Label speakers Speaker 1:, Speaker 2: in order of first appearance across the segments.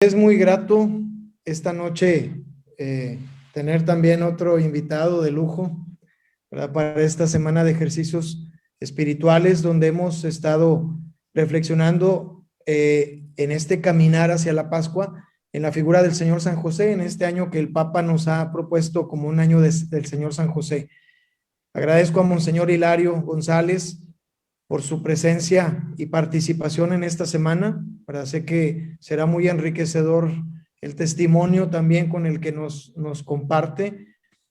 Speaker 1: Es muy grato esta noche tener también otro invitado de lujo, ¿verdad? Para esta semana de ejercicios espirituales donde hemos estado reflexionando en este caminar hacia la Pascua en la figura del Señor San José, en este año que el Papa nos ha propuesto como un año del Señor San José. Agradezco a Monseñor Hilario González por su presencia y participación en esta semana. Sé que será muy enriquecedor el testimonio también con el que nos comparte.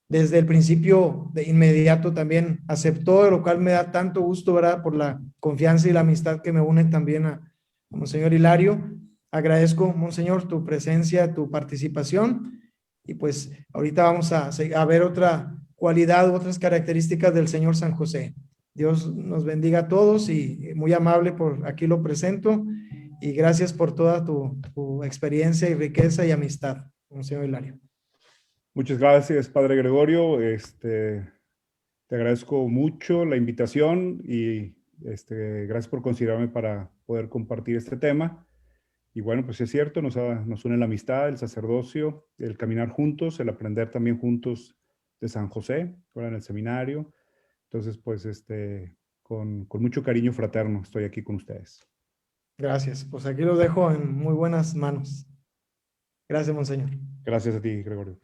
Speaker 1: Desde el principio, de inmediato también aceptó, lo cual me da tanto gusto, ¿verdad? Por la confianza y la amistad que me unen también a Monseñor Hilario. Agradezco, Monseñor, tu presencia, tu participación. Y pues ahorita vamos a ver otra cualidad, otras características del Señor San José. Dios nos bendiga a todos y muy amable por aquí lo presento y gracias por toda tu experiencia y riqueza y amistad, Monseñor Hilario.
Speaker 2: Muchas gracias, Padre Gregorio. Te agradezco mucho la invitación y gracias por considerarme para poder compartir este tema. Y bueno, pues es cierto, nos une la amistad, el sacerdocio, el caminar juntos, el aprender también juntos de San José, ahora en el seminario. Entonces, pues con mucho cariño fraterno estoy aquí con ustedes.
Speaker 1: Gracias, pues aquí lo dejo en muy buenas manos. Gracias, Monseñor.
Speaker 2: Gracias a ti, Gregorio.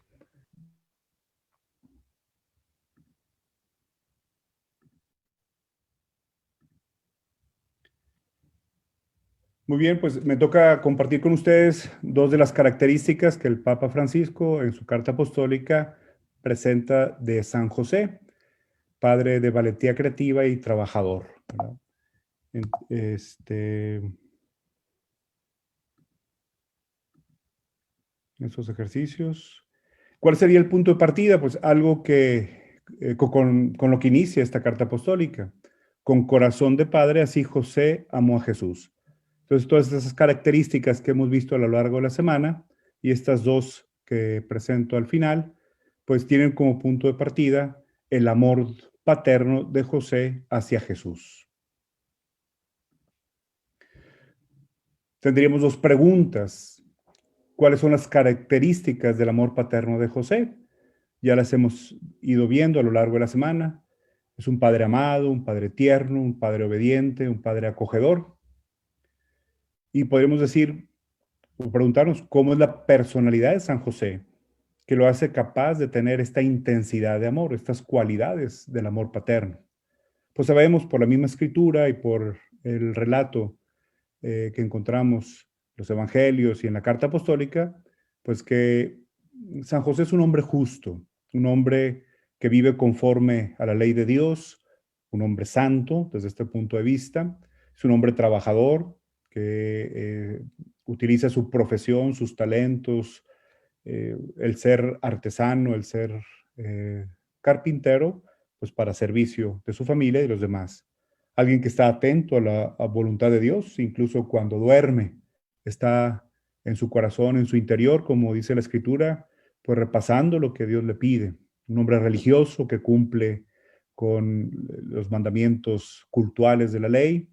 Speaker 2: Muy bien, pues me toca compartir con ustedes dos de las características que el Papa Francisco en su carta apostólica presenta de San José, padre de valentía creativa y trabajador, ¿verdad? Esos ejercicios. ¿Cuál sería el punto de partida? Pues algo que con lo que inicia esta carta apostólica. Con corazón de padre, así José amó a Jesús. Entonces, todas esas características que hemos visto a lo largo de la semana y estas dos que presento al final, pues tienen como punto de partida el amor paterno de José hacia Jesús. Tendríamos dos preguntas. ¿Cuáles son las características del amor paterno de José? Ya las hemos ido viendo a lo largo de la semana. Es un padre amado, un padre tierno, un padre obediente, un padre acogedor. Y podríamos decir, o preguntarnos, ¿cómo es la personalidad de San José que lo hace capaz de tener esta intensidad de amor, estas cualidades del amor paterno? Pues sabemos por la misma escritura y por el relato que encontramos en los evangelios y en la carta apostólica, pues que San José es un hombre justo, un hombre que vive conforme a la ley de Dios, un hombre santo desde este punto de vista, es un hombre trabajador que utiliza su profesión, sus talentos, el ser artesano, el ser carpintero, pues para servicio de su familia y los demás. Alguien que está atento a la voluntad de Dios, incluso cuando duerme, está en su corazón, en su interior, como dice la Escritura, pues repasando lo que Dios le pide. Un hombre religioso que cumple con los mandamientos cultuales de la ley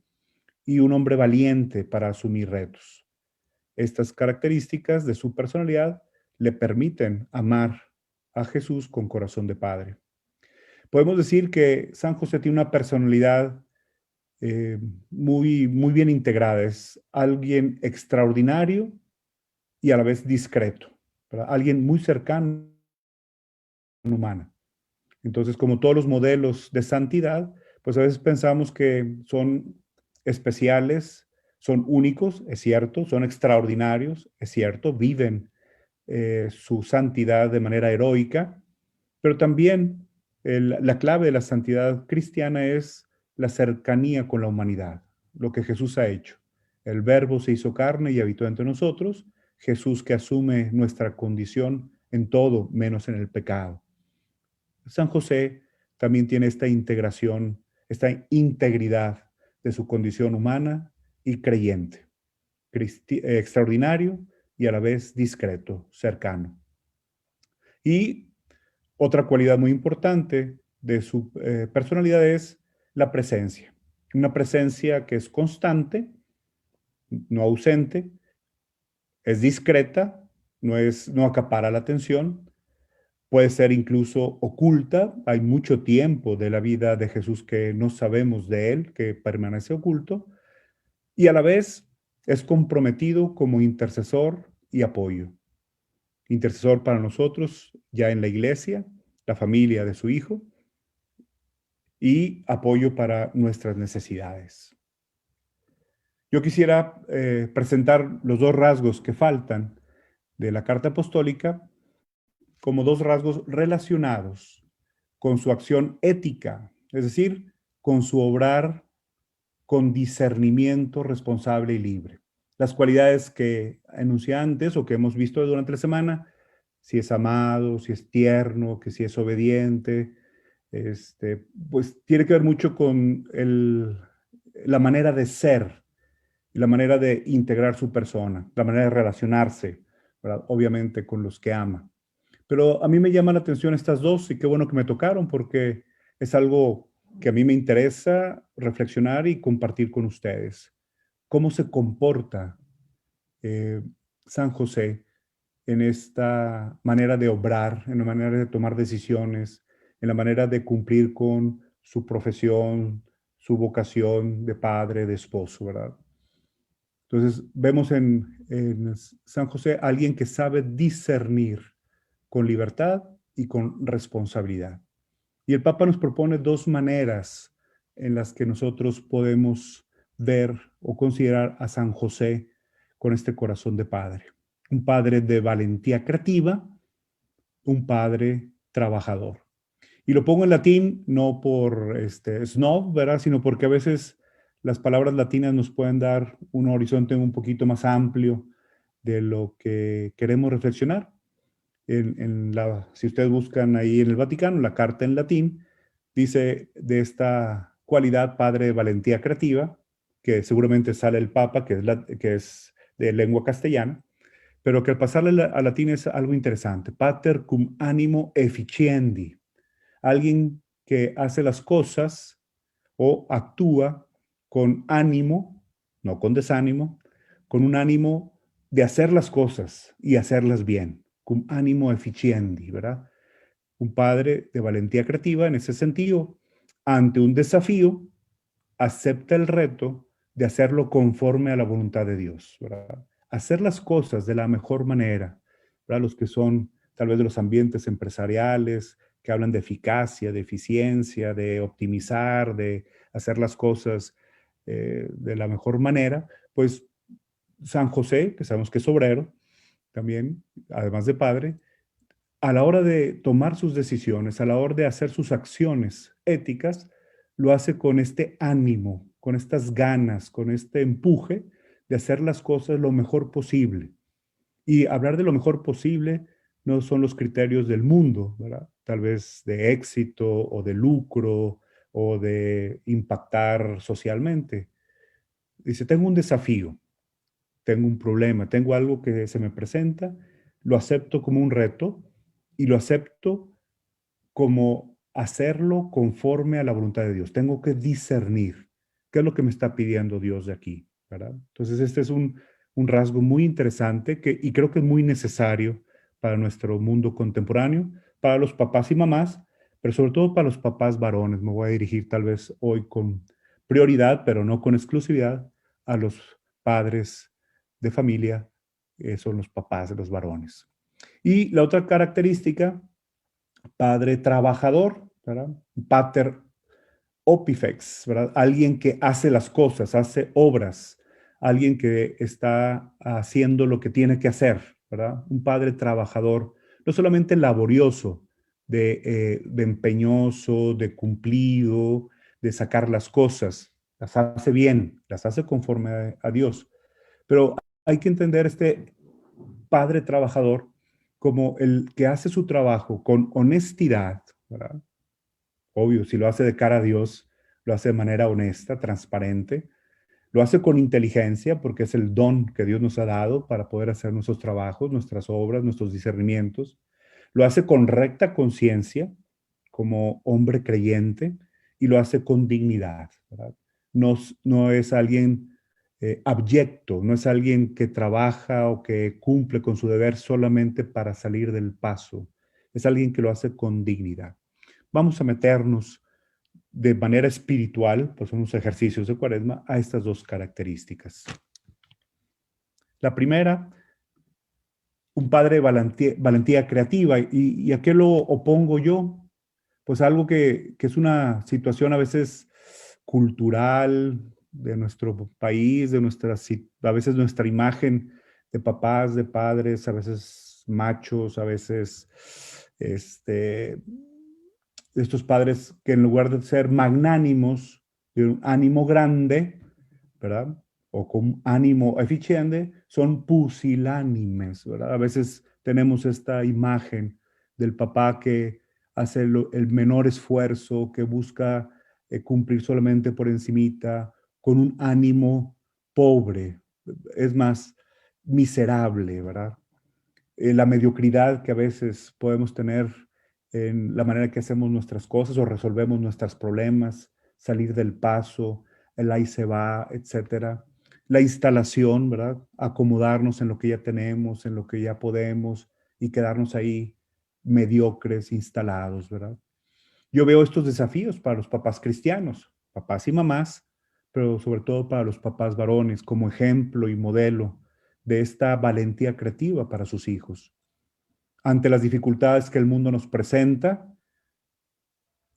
Speaker 2: y un hombre valiente para asumir retos. Estas características de su personalidad le permiten amar a Jesús con corazón de padre. Podemos decir que San José tiene una personalidad muy bien integrada. Es alguien extraordinario y a la vez discreto, ¿verdad? Alguien muy cercano a la humana. Entonces, como todos los modelos de santidad, pues a veces pensamos que son especiales, son únicos, es cierto, son extraordinarios, es cierto, viven su santidad de manera heroica, pero también la clave de la santidad cristiana es la cercanía con la humanidad, lo que Jesús ha hecho. El Verbo se hizo carne y habitó entre nosotros, Jesús que asume nuestra condición en todo menos en el pecado. San José también tiene esta integración, esta integridad de su condición humana y creyente, extraordinario y a la vez discreto, cercano. Y otra cualidad muy importante de su personalidad es la presencia. Una presencia que es constante, no ausente, es discreta, no acapara la atención, puede ser incluso oculta. Hay mucho tiempo de la vida de Jesús que no sabemos de él, que permanece oculto, y a la vez es comprometido como intercesor y apoyo. Intercesor para nosotros ya en la iglesia, la familia de su Hijo, y apoyo para nuestras necesidades. Yo quisiera presentar los dos rasgos que faltan de la carta apostólica como dos rasgos relacionados con su acción ética, es decir, con su obrar con discernimiento responsable y libre. Las cualidades que enuncié antes o que hemos visto durante la semana, si es amado, si es tierno, que si es obediente, pues tiene que ver mucho con la manera de ser, la manera de integrar su persona, la manera de relacionarse, ¿verdad? Obviamente con los que ama. Pero a mí me llaman la atención estas dos y qué bueno que me tocaron porque es algo que a mí me interesa reflexionar y compartir con ustedes. ¿Cómo se comporta eh, San José en esta manera de obrar, en la manera de tomar decisiones, en la manera de cumplir con su profesión, su vocación de padre, de esposo, ¿verdad? Entonces, vemos en San José a alguien que sabe discernir con libertad y con responsabilidad. Y el Papa nos propone dos maneras en las que nosotros podemos ver o considerar a San José con este corazón de padre. Un padre de valentía creativa, un padre trabajador. Y lo pongo en latín no por snob, ¿verdad? Sino porque a veces las palabras latinas nos pueden dar un horizonte un poquito más amplio de lo que queremos reflexionar. Si ustedes buscan ahí en el Vaticano, la carta en latín, dice de esta cualidad padre de valentía creativa, que seguramente sale el Papa, que es de lengua castellana, pero que al pasarle a latín es algo interesante. Pater cum animo efficiendi. Alguien que hace las cosas o actúa con ánimo, no con desánimo, con un ánimo de hacer las cosas y hacerlas bien, con ánimo efficiendi, ¿verdad? Un padre de valentía creativa en ese sentido, ante un desafío, acepta el reto de hacerlo conforme a la voluntad de Dios, ¿verdad? Hacer las cosas de la mejor manera, ¿verdad? Los que son tal vez de los ambientes empresariales, que hablan de eficacia, de eficiencia, de optimizar, de hacer las cosas de la mejor manera, pues San José, que sabemos que es obrero, también, además de padre, a la hora de tomar sus decisiones, a la hora de hacer sus acciones éticas, lo hace con este ánimo, con estas ganas, con este empuje de hacer las cosas lo mejor posible. Y hablar de lo mejor posible no son los criterios del mundo, ¿verdad? Tal vez de éxito o de lucro o de impactar socialmente. Dice, tengo un desafío, tengo un problema, tengo algo que se me presenta, lo acepto como un reto y lo acepto como hacerlo conforme a la voluntad de Dios. Tengo que discernir qué es lo que me está pidiendo Dios de aquí, ¿verdad? Entonces, este es un rasgo muy interesante y creo que es muy necesario para nuestro mundo contemporáneo, para los papás y mamás, pero sobre todo para los papás varones. Me voy a dirigir tal vez hoy con prioridad, pero no con exclusividad, a los padres de familia, son los papás de los varones. Y la otra característica, padre trabajador, ¿verdad? Pater opifex, ¿verdad? Alguien que hace las cosas, hace obras, alguien que está haciendo lo que tiene que hacer, ¿verdad? Un padre trabajador, no solamente laborioso, de empeñoso, de cumplido, de sacar las cosas, las hace bien, las hace conforme a Dios. Pero hay que entender este padre trabajador como el que hace su trabajo con honestidad, ¿verdad? Obvio, si lo hace de cara a Dios, lo hace de manera honesta, transparente, lo hace con inteligencia porque es el don que Dios nos ha dado para poder hacer nuestros trabajos, nuestras obras, nuestros discernimientos. Lo hace con recta conciencia, como hombre creyente, y lo hace con dignidad, ¿verdad? No es alguien abyecto, no es alguien que trabaja o que cumple con su deber solamente para salir del paso, es alguien que lo hace con dignidad. Vamos a meternos de manera espiritual, pues son unos ejercicios de Cuaresma, a estas dos características. La primera, un padre de valentía creativa. ¿Y a qué lo opongo yo? Pues algo que es una situación a veces cultural de nuestro país, a veces nuestra imagen de papás, de padres, a veces machos, a veces estos padres que en lugar de ser magnánimos, de un ánimo grande, ¿verdad? O con ánimo eficiente, son pusilánimes, ¿verdad? A veces tenemos esta imagen del papá que hace el menor esfuerzo, que busca cumplir solamente por encimita, con un ánimo pobre, es más, miserable, ¿verdad? La mediocridad que a veces podemos tener en la manera que hacemos nuestras cosas o resolvemos nuestros problemas, salir del paso, el ahí se va, etcétera. La instalación, ¿verdad? Acomodarnos en lo que ya tenemos, en lo que ya podemos y quedarnos ahí mediocres, instalados, ¿verdad? Yo veo estos desafíos para los papás cristianos, papás y mamás, pero sobre todo para los papás varones, como ejemplo y modelo de esta valentía creativa para sus hijos. Ante las dificultades que el mundo nos presenta,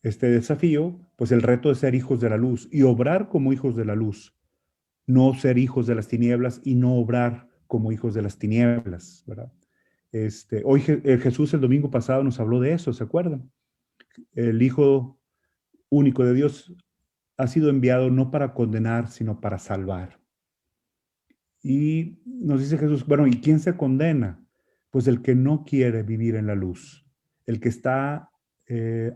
Speaker 2: este desafío, pues el reto de ser hijos de la luz y obrar como hijos de la luz, no ser hijos de las tinieblas y no obrar como hijos de las tinieblas, ¿verdad? Hoy Jesús el domingo pasado nos habló de eso, ¿se acuerdan? El Hijo único de Dios ha sido enviado no para condenar, sino para salvar. Y nos dice Jesús, bueno, ¿y quién se condena? Pues el que no quiere vivir en la luz, el que está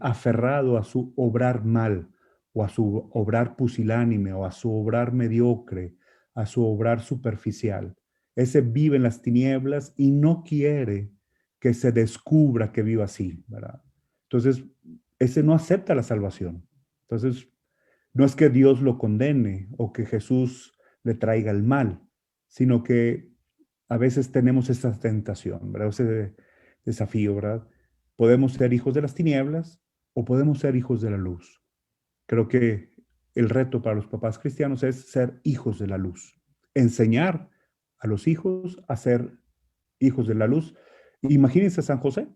Speaker 2: aferrado a su obrar mal, o a su obrar pusilánime, o a su obrar mediocre, a su obrar superficial. Ese vive en las tinieblas y no quiere que se descubra que viva así, ¿verdad? Entonces, ese no acepta la salvación. Entonces, no es que Dios lo condene o que Jesús le traiga el mal, sino que a veces tenemos esa tentación, ¿verdad? Ese desafío, ¿verdad? Podemos ser hijos de las tinieblas o podemos ser hijos de la luz. Creo que el reto para los papás cristianos es ser hijos de la luz, enseñar a los hijos a ser hijos de la luz. Imagínense a San José,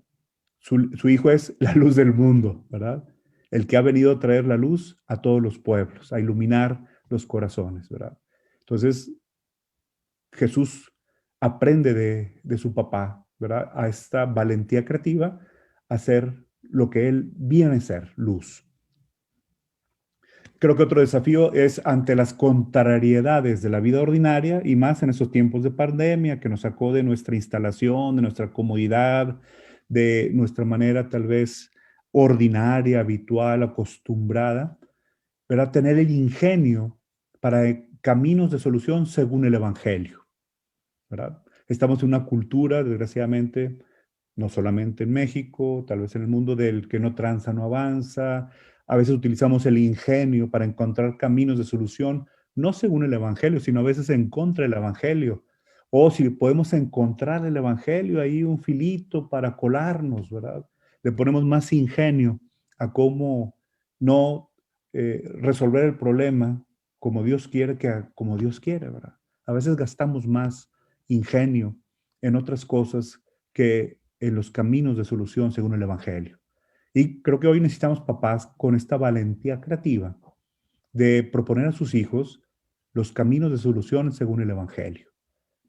Speaker 2: su hijo es la luz del mundo, ¿verdad? El que ha venido a traer la luz a todos los pueblos, a iluminar los corazones, ¿verdad? Entonces, Jesús aprende de su papá, ¿verdad? A esta valentía creativa, a hacer lo que él viene a ser, luz. Creo que otro desafío es ante las contrariedades de la vida ordinaria y más en esos tiempos de pandemia que nos sacó de nuestra instalación, de nuestra comodidad, de nuestra manera tal vez ordinaria, habitual, acostumbrada, ¿verdad? Tener el ingenio para caminos de solución según el Evangelio, ¿verdad? Estamos en una cultura, desgraciadamente, no solamente en México, tal vez en el mundo del que no tranza, no avanza. A veces utilizamos el ingenio para encontrar caminos de solución, no según el Evangelio, sino a veces en contra del Evangelio. O si podemos encontrar el Evangelio, ahí un filito para colarnos, ¿verdad? Le ponemos más ingenio a cómo no resolver el problema como Dios quiere que como Dios quiere, ¿verdad? A veces gastamos más ingenio en otras cosas que en los caminos de solución según el Evangelio. Y creo que hoy necesitamos papás con esta valentía creativa de proponer a sus hijos los caminos de solución según el Evangelio,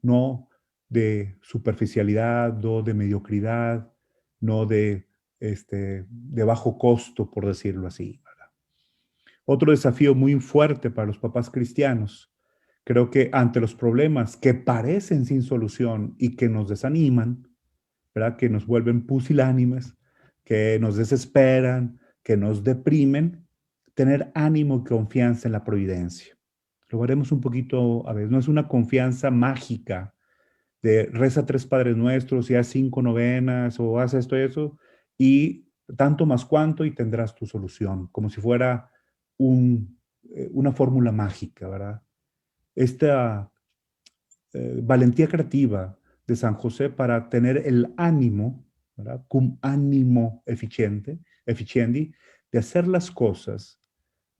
Speaker 2: no de superficialidad, no de mediocridad, no de bajo costo, por decirlo así, ¿verdad? Otro desafío muy fuerte para los papás cristianos, creo que ante los problemas que parecen sin solución y que nos desaniman, ¿verdad? Que nos vuelven pusilánimes, que nos desesperan, que nos deprimen, tener ánimo y confianza en la providencia. Lo veremos un poquito a veces, no es una confianza mágica de reza 3 Padres Nuestros y haz 5 novenas o haz esto y eso y tanto más cuanto y tendrás tu solución, como si fuera una fórmula mágica, ¿verdad? esta valentía creativa de San José para tener el ánimo, ¿verdad? Cum ánimo efficiendi, de hacer las cosas,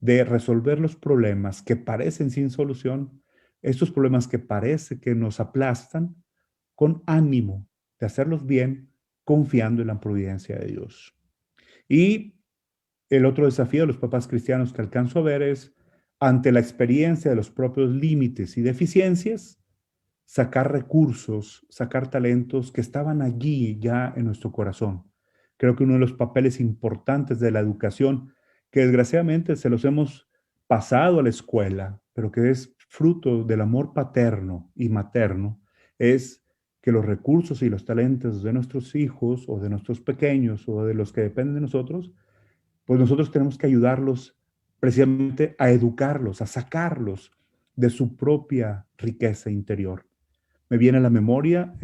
Speaker 2: de resolver los problemas que parecen sin solución, estos problemas que parece que nos aplastan, con ánimo de hacerlos bien, confiando en la providencia de Dios. Y el otro desafío de los papás cristianos que alcanzo a ver es, ante la experiencia de los propios límites y deficiencias, sacar recursos, sacar talentos que estaban allí ya en nuestro corazón. Creo que uno de los papeles importantes de la educación, que desgraciadamente se los hemos pasado a la escuela, pero que es fruto del amor paterno y materno, es que los recursos y los talentos de nuestros hijos o de nuestros pequeños o de los que dependen de nosotros, pues nosotros tenemos que ayudarlos precisamente a educarlos, a sacarlos de su propia riqueza interior. Me viene a la memoria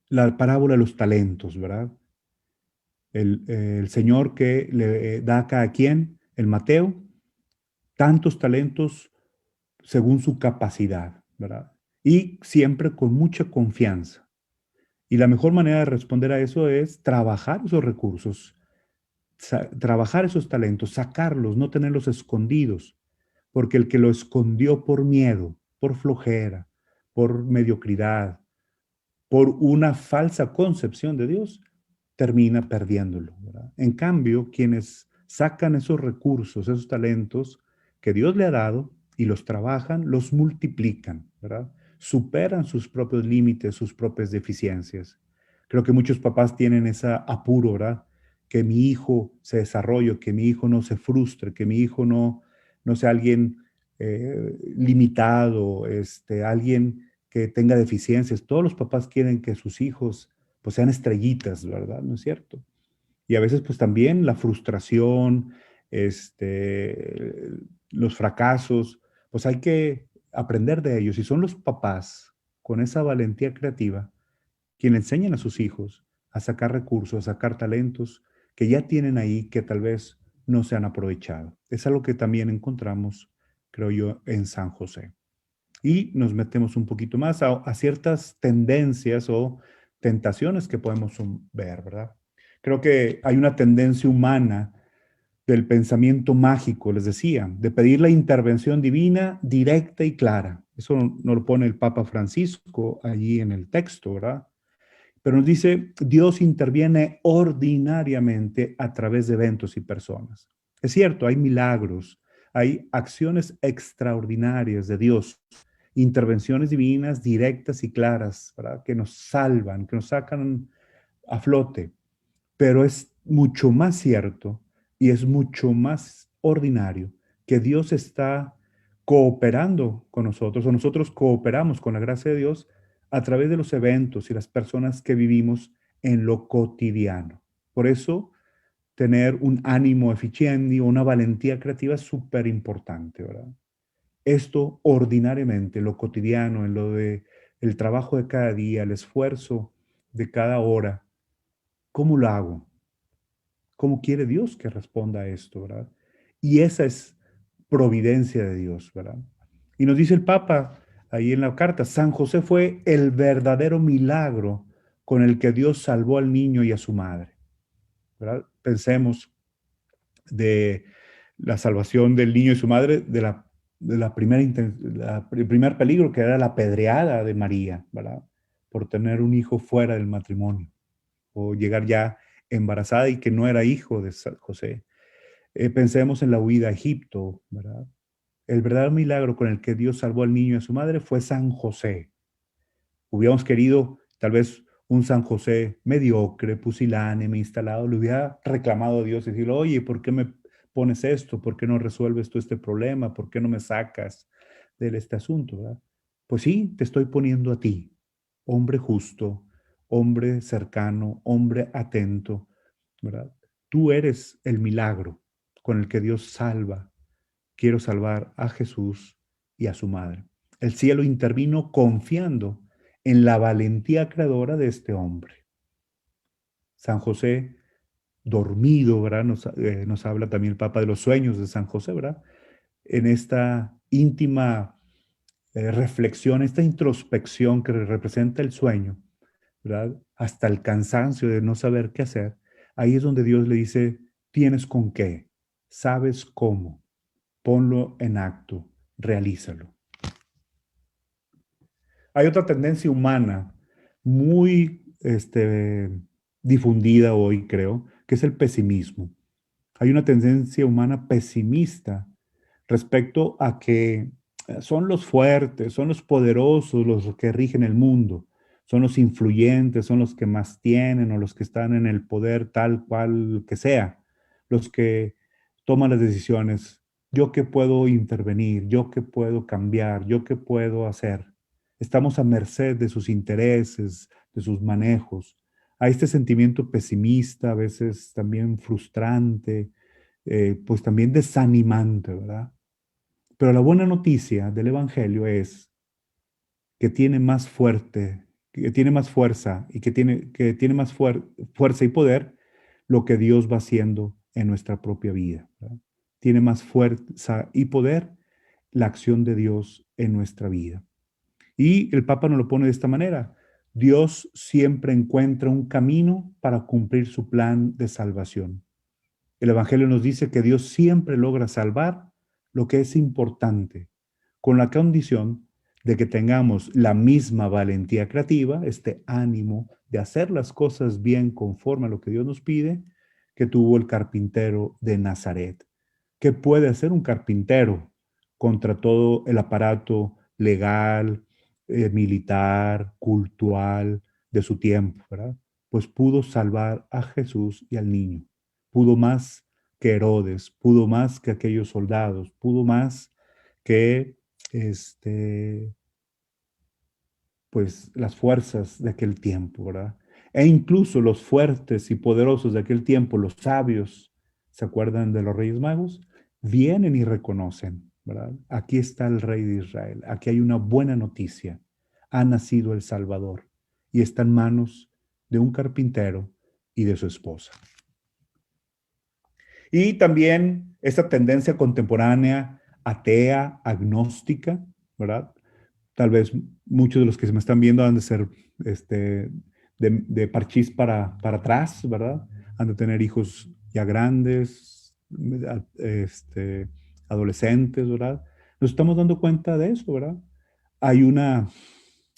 Speaker 2: la parábola de los talentos, ¿verdad? El Señor que le da a cada quien, el Mateo, tantos talentos según su capacidad, ¿verdad? Y siempre con mucha confianza. Y la mejor manera de responder a eso es trabajar esos recursos, trabajar esos talentos, sacarlos, no tenerlos escondidos, porque el que lo escondió por miedo, por flojera, por mediocridad, por una falsa concepción de Dios, termina perdiéndolo, ¿verdad? En cambio, quienes sacan esos recursos, esos talentos que Dios le ha dado y los trabajan, los multiplican, ¿verdad? Superan sus propios límites, sus propias deficiencias. Creo que muchos papás tienen ese apuro, ¿verdad? Que mi hijo se desarrolle, que mi hijo no se frustre, que mi hijo no sea alguien limitado, alguien que tenga deficiencias. Todos los papás quieren que sus hijos pues sean estrellitas, ¿verdad? ¿No es cierto? Y a veces pues también la frustración, los fracasos, pues hay que aprender de ellos. Y son los papás con esa valentía creativa quienes enseñan a sus hijos a sacar recursos, a sacar talentos que ya tienen ahí que tal vez no se han aprovechado. Es algo que también encontramos, creo yo, en San José. Y nos metemos un poquito más a ciertas tendencias o tentaciones que podemos ver, ¿verdad? Creo que hay una tendencia humana del pensamiento mágico, les decía, de pedir la intervención divina directa y clara. Eso nos lo pone el Papa Francisco allí en el texto, ¿verdad? Pero nos dice, Dios interviene ordinariamente a través de eventos y personas. Es cierto, hay milagros, hay acciones extraordinarias de Dios, intervenciones divinas directas y claras, ¿verdad? Que nos salvan, que nos sacan a flote, pero es mucho más cierto y es mucho más ordinario que Dios está cooperando con nosotros o nosotros cooperamos con la gracia de Dios a través de los eventos y las personas que vivimos en lo cotidiano. Por eso, tener un ánimo eficiente o una valentía creativa es súper importante, ¿verdad? Esto ordinariamente, lo cotidiano, en lo de el trabajo de cada día, el esfuerzo de cada hora, ¿cómo lo hago? ¿Cómo quiere Dios que responda a esto, verdad? Y esa es providencia de Dios, ¿verdad? Y nos dice el Papa ahí en la carta, San José fue el verdadero milagro con el que Dios salvó al niño y a su madre, ¿verdad? Pensemos de la salvación del niño y su madre, el primer peligro que era la apedreada de María, ¿verdad? Por tener un hijo fuera del matrimonio o llegar ya embarazada y que no era hijo de José. Pensemos en la huida a Egipto, ¿verdad? El verdadero milagro con el que Dios salvó al niño y a su madre fue San José. Hubiéramos querido tal vez un San José mediocre, pusilánime, instalado, le hubiera reclamado a Dios y decirle, oye, ¿por qué me pones esto? ¿Por qué no resuelves tú este problema? ¿Por qué no me sacas de este asunto? ¿Verdad? Pues sí, te estoy poniendo a ti, hombre justo, hombre cercano, hombre atento, ¿verdad? Tú eres el milagro con el que Dios salva. Quiero salvar a Jesús y a su madre. El cielo intervino confiando en la valentía creadora de este hombre. San José, dormido, ¿verdad? Nos habla también el Papa de los sueños de San José, ¿verdad? En esta íntima reflexión, esta introspección que representa el sueño, ¿verdad? Hasta el cansancio de no saber qué hacer, ahí es donde Dios le dice, tienes con qué, sabes cómo, ponlo en acto, realízalo. Hay otra tendencia humana muy difundida hoy, creo, que es el pesimismo. Hay una tendencia humana pesimista respecto a que son los fuertes, son los poderosos los que rigen el mundo, son los influyentes, son los que más tienen o los que están en el poder tal cual que sea, los que toman las decisiones. ¿Yo qué puedo intervenir? ¿Yo qué puedo cambiar? ¿Yo qué puedo hacer? Estamos a merced de sus intereses, de sus manejos. Hay este sentimiento pesimista, a veces también frustrante, pues también desanimante, ¿verdad? Pero la buena noticia del Evangelio es que tiene más fuerte, que tiene más fuerza y que tiene más fuerza y poder lo que Dios va haciendo en nuestra propia vida, ¿verdad? Tiene más fuerza y poder la acción de Dios en nuestra vida. Y el Papa nos lo pone de esta manera. Dios siempre encuentra un camino para cumplir su plan de salvación. El Evangelio nos dice que Dios siempre logra salvar lo que es importante, con la condición de que tengamos la misma valentía creativa, este ánimo de hacer las cosas bien conforme a lo que Dios nos pide, que tuvo el carpintero de Nazaret. ¿Qué puede hacer un carpintero contra todo el aparato legal, militar, cultural de su tiempo, ¿verdad? Pues pudo salvar a Jesús y al niño. Pudo más que Herodes, pudo más que aquellos soldados, pudo más que pues las fuerzas de aquel tiempo, ¿verdad? E incluso los fuertes y poderosos de aquel tiempo, los sabios, ¿se acuerdan de los Reyes Magos? Vienen y reconocen, ¿verdad? Aquí está el Rey de Israel, aquí hay una buena noticia. Ha nacido el Salvador y está en manos de un carpintero y de su esposa. Y también esta tendencia contemporánea atea, agnóstica, ¿verdad? Tal vez muchos de los que se me están viendo han de ser de parchís para atrás, ¿verdad? Han de tener hijos ya grandes, adolescentes, ¿verdad? Nos estamos dando cuenta de eso, ¿verdad? Hay una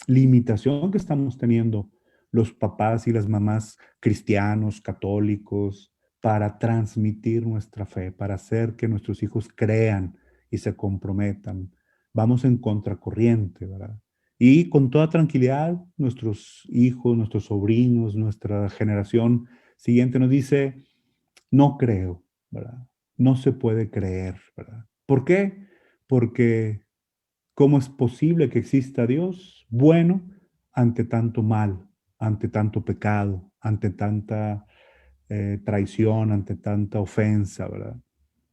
Speaker 2: limitación que estamos teniendo los papás y las mamás cristianos, católicos, para transmitir nuestra fe, para hacer que nuestros hijos crean y se comprometan. Vamos en contracorriente, ¿verdad? Y con toda tranquilidad, nuestros hijos, nuestros sobrinos, nuestra generación siguiente nos dice, no creo, ¿verdad? No se puede creer, ¿verdad? ¿Por qué? Porque ¿cómo es posible que exista Dios bueno ante tanto mal, ante tanto pecado, ante tanta traición, ante tanta ofensa, ¿verdad?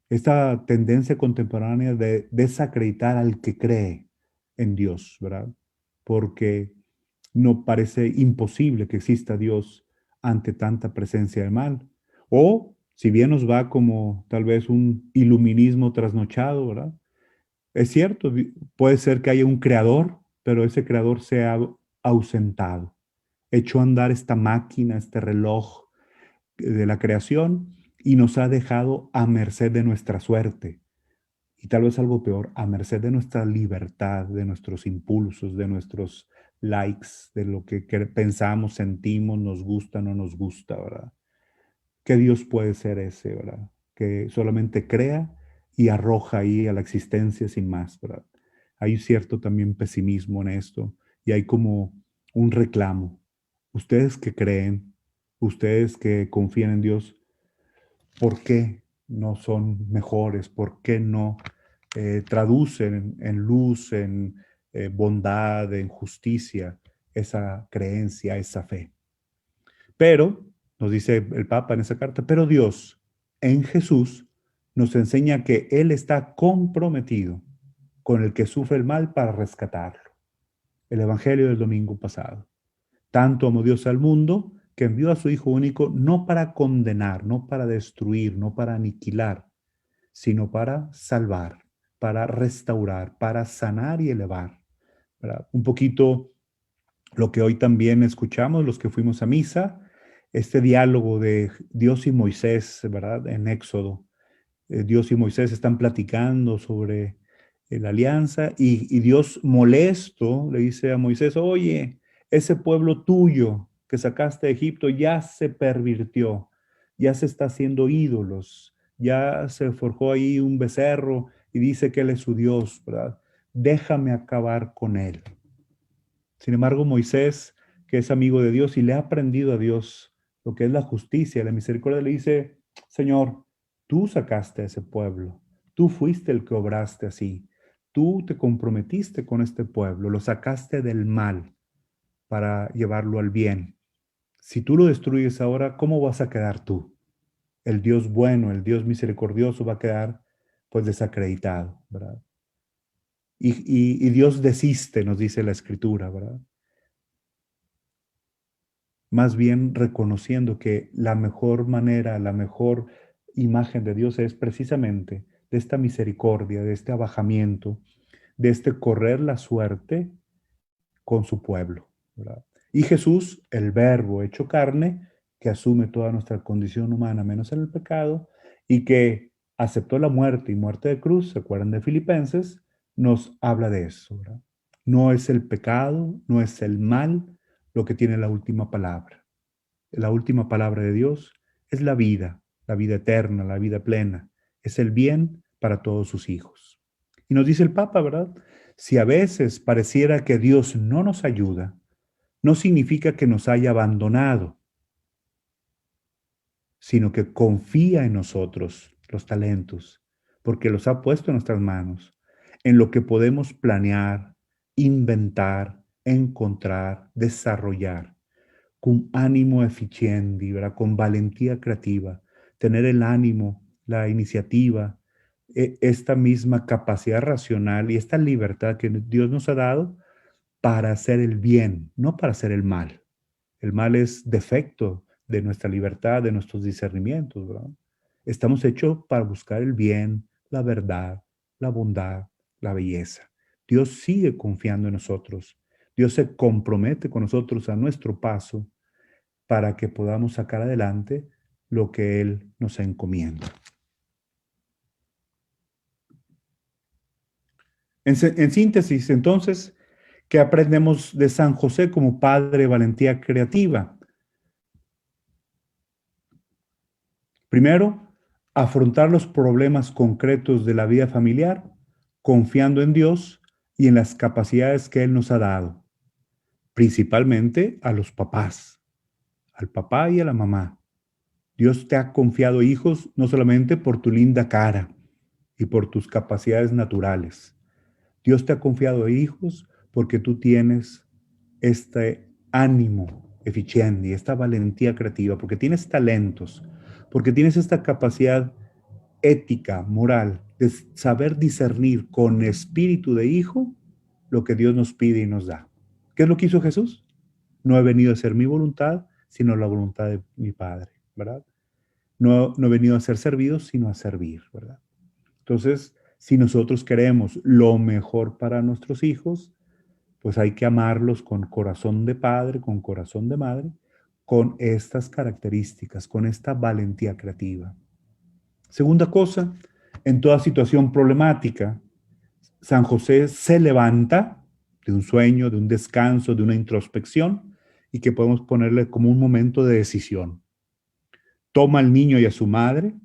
Speaker 2: Esta tendencia contemporánea de desacreditar al que cree en Dios, ¿verdad? Porque no parece imposible que exista Dios ante tanta presencia de mal. O si bien nos va como tal vez un iluminismo trasnochado, ¿verdad? Es cierto, puede ser que haya un creador, pero ese creador se ha ausentado, echó a andar esta máquina, este reloj de la creación y nos ha dejado a merced de nuestra suerte. Y tal vez algo peor, a merced de nuestra libertad, de nuestros impulsos, de nuestros likes, de lo que pensamos, sentimos, nos gusta, no nos gusta, ¿verdad? ¿Qué Dios puede ser ese, verdad? Que solamente crea y arroja ahí a la existencia sin más, ¿verdad? Hay cierto también pesimismo en esto y hay como un reclamo. Ustedes que creen, ustedes que confían en Dios, ¿por qué no son mejores? ¿Por qué no traducen en luz, en bondad, en justicia esa creencia, esa fe? Pero, nos dice el Papa en esa carta, pero Dios en Jesús nos enseña que Él está comprometido con el que sufre el mal para rescatarlo. El Evangelio del domingo pasado. Tanto amó Dios al mundo que envió a su Hijo único no para condenar, no para destruir, no para aniquilar, sino para salvar, para restaurar, para sanar y elevar, ¿verdad? Un poquito lo que hoy también escuchamos, los que fuimos a misa, este diálogo de Dios y Moisés, ¿verdad? En Éxodo. Dios y Moisés están platicando sobre la alianza y Dios molesto le dice a Moisés, oye, ese pueblo tuyo que sacaste de Egipto ya se pervirtió, ya se está haciendo ídolos, ya se forjó ahí un becerro y dice que él es su Dios, ¿verdad? Déjame acabar con él. Sin embargo, Moisés, que es amigo de Dios y le ha aprendido a Dios lo que es la justicia, la misericordia, le dice, Señor, tú sacaste a ese pueblo, tú fuiste el que obraste así, tú te comprometiste con este pueblo, lo sacaste del mal para llevarlo al bien. Si tú lo destruyes ahora, ¿cómo vas a quedar tú? El Dios bueno, el Dios misericordioso va a quedar pues desacreditado, ¿verdad? Y Dios desiste, nos dice la Escritura, ¿verdad? Más bien reconociendo que la mejor manera, la mejor imagen de Dios es precisamente de esta misericordia, de este abajamiento, de este correr la suerte con su pueblo, ¿verdad? Y Jesús, el Verbo hecho carne, que asume toda nuestra condición humana menos en el pecado y que aceptó la muerte y muerte de cruz, ¿se acuerdan de Filipenses? Nos habla de eso, ¿verdad? No es el pecado, no es el mal lo que tiene la última palabra. La última palabra de Dios es la vida eterna, la vida plena. Es el bien para todos sus hijos. Y nos dice el Papa, ¿verdad? Si a veces pareciera que Dios no nos ayuda, no significa que nos haya abandonado, sino que confía en nosotros los talentos, porque los ha puesto en nuestras manos, en lo que podemos planear, inventar, encontrar, desarrollar con ánimo eficiente, ¿verdad? Con valentía creativa, tener el ánimo, la iniciativa, esta misma capacidad racional y esta libertad que Dios nos ha dado para hacer el bien, no para hacer el mal. El mal es defecto de nuestra libertad, de nuestros discernimientos, ¿verdad? Estamos hechos para buscar el bien, la verdad, la bondad, la belleza. Dios sigue confiando en nosotros. Dios se compromete con nosotros a nuestro paso para que podamos sacar adelante lo que Él nos encomienda. En síntesis, entonces, ¿qué aprendemos de San José como padre de valentía creativa? Primero, afrontar los problemas concretos de la vida familiar, confiando en Dios y en las capacidades que Él nos ha dado, principalmente a los papás, al papá y a la mamá. Dios te ha confiado hijos no solamente por tu linda cara y por tus capacidades naturales. Dios te ha confiado hijos porque tú tienes este ánimo eficiente, esta valentía creativa, porque tienes talentos, porque tienes esta capacidad ética, moral, de saber discernir con espíritu de hijo lo que Dios nos pide y nos da. ¿Qué es lo que hizo Jesús? No he venido a hacer mi voluntad, sino la voluntad de mi Padre, ¿verdad? No he venido a ser servido, sino a servir, ¿verdad? Entonces, si nosotros queremos lo mejor para nuestros hijos, pues hay que amarlos con corazón de padre, con corazón de madre, con estas características, con esta valentía creativa. Segunda cosa, en toda situación problemática, San José se levanta de un sueño, de un descanso, de una introspección y que podemos ponerle como un momento de decisión. Toma al niño y a su madre,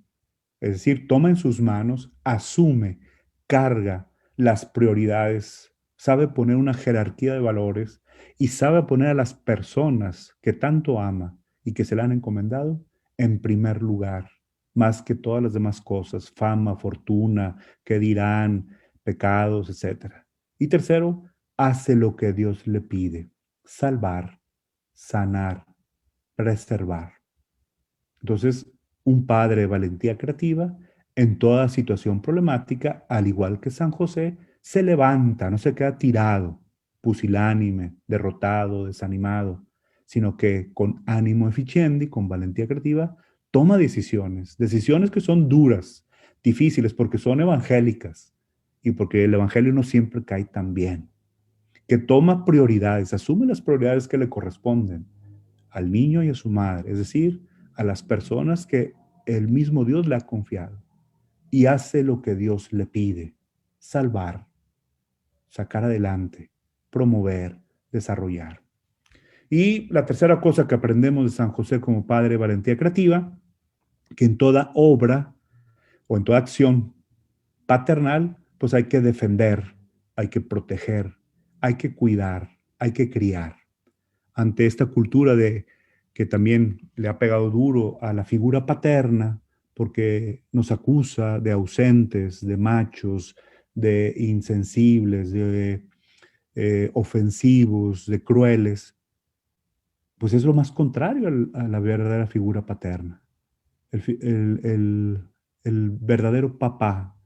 Speaker 2: es decir, toma en sus manos, asume, carga las prioridades, sabe poner una jerarquía de valores y sabe poner a las personas que tanto ama y que se le han encomendado en primer lugar, más que todas las demás cosas, fama, fortuna, qué dirán, pecados, etc. Y tercero, hace lo que Dios le pide, salvar, sanar, preservar. Entonces, un padre de valentía creativa, en toda situación problemática, al igual que San José, se levanta, no se queda tirado, pusilánime, derrotado, desanimado, sino que con ánimo eficiente y con valentía creativa, toma decisiones, decisiones que son duras, difíciles, porque son evangélicas y porque el Evangelio no siempre cae tan bien, que toma prioridades, asume las prioridades que le corresponden al niño y a su madre, es decir, a las personas que el mismo Dios le ha confiado, y hace lo que Dios le pide: salvar, sacar adelante, promover, desarrollar. Y la tercera cosa que aprendemos de San José como padre de valentía creativa, que en toda obra o en toda acción paternal, pues hay que defender, hay que proteger, hay que cuidar, hay que criar. Ante esta cultura de que también le ha pegado duro a la figura paterna, porque nos acusa de ausentes, de machos, de insensibles, de ofensivos, de crueles, pues es lo más contrario a la verdadera figura paterna. El verdadero papá,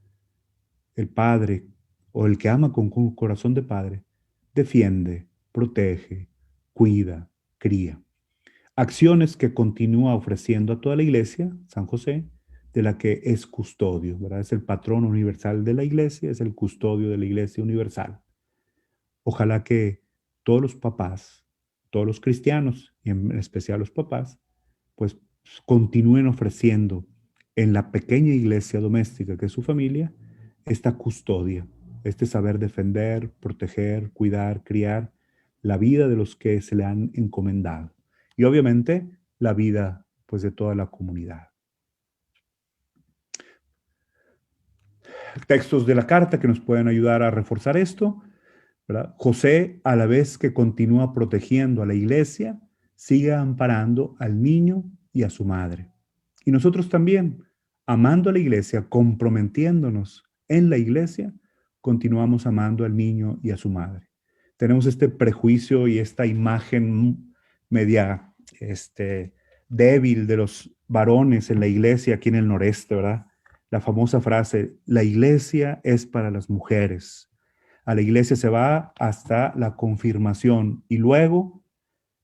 Speaker 2: el padre o el que ama con corazón de padre, defiende, protege, cuida, cría. Acciones que continúa ofreciendo a toda la iglesia, San José, de la que es custodio, ¿verdad? Es el patrón universal de la iglesia, es el custodio de la iglesia universal. Ojalá que todos los papás, todos los cristianos, y en especial los papás, pues continúen ofreciendo en la pequeña iglesia doméstica que es su familia, esta custodia, este saber defender, proteger, cuidar, criar la vida de los que se le han encomendado. Y obviamente la vida pues de toda la comunidad. Textos de la carta que nos pueden ayudar a reforzar esto, ¿verdad? José, a la vez que continúa protegiendo a la iglesia, sigue amparando al niño y a su madre. Y nosotros también, amando a la iglesia, comprometiéndonos en la iglesia, continuamos amando al niño y a su madre. Tenemos este prejuicio y esta imagen media débil de los varones en la iglesia aquí en el noreste, ¿verdad? La famosa frase: la iglesia es para las mujeres. A la iglesia se va hasta la confirmación y luego,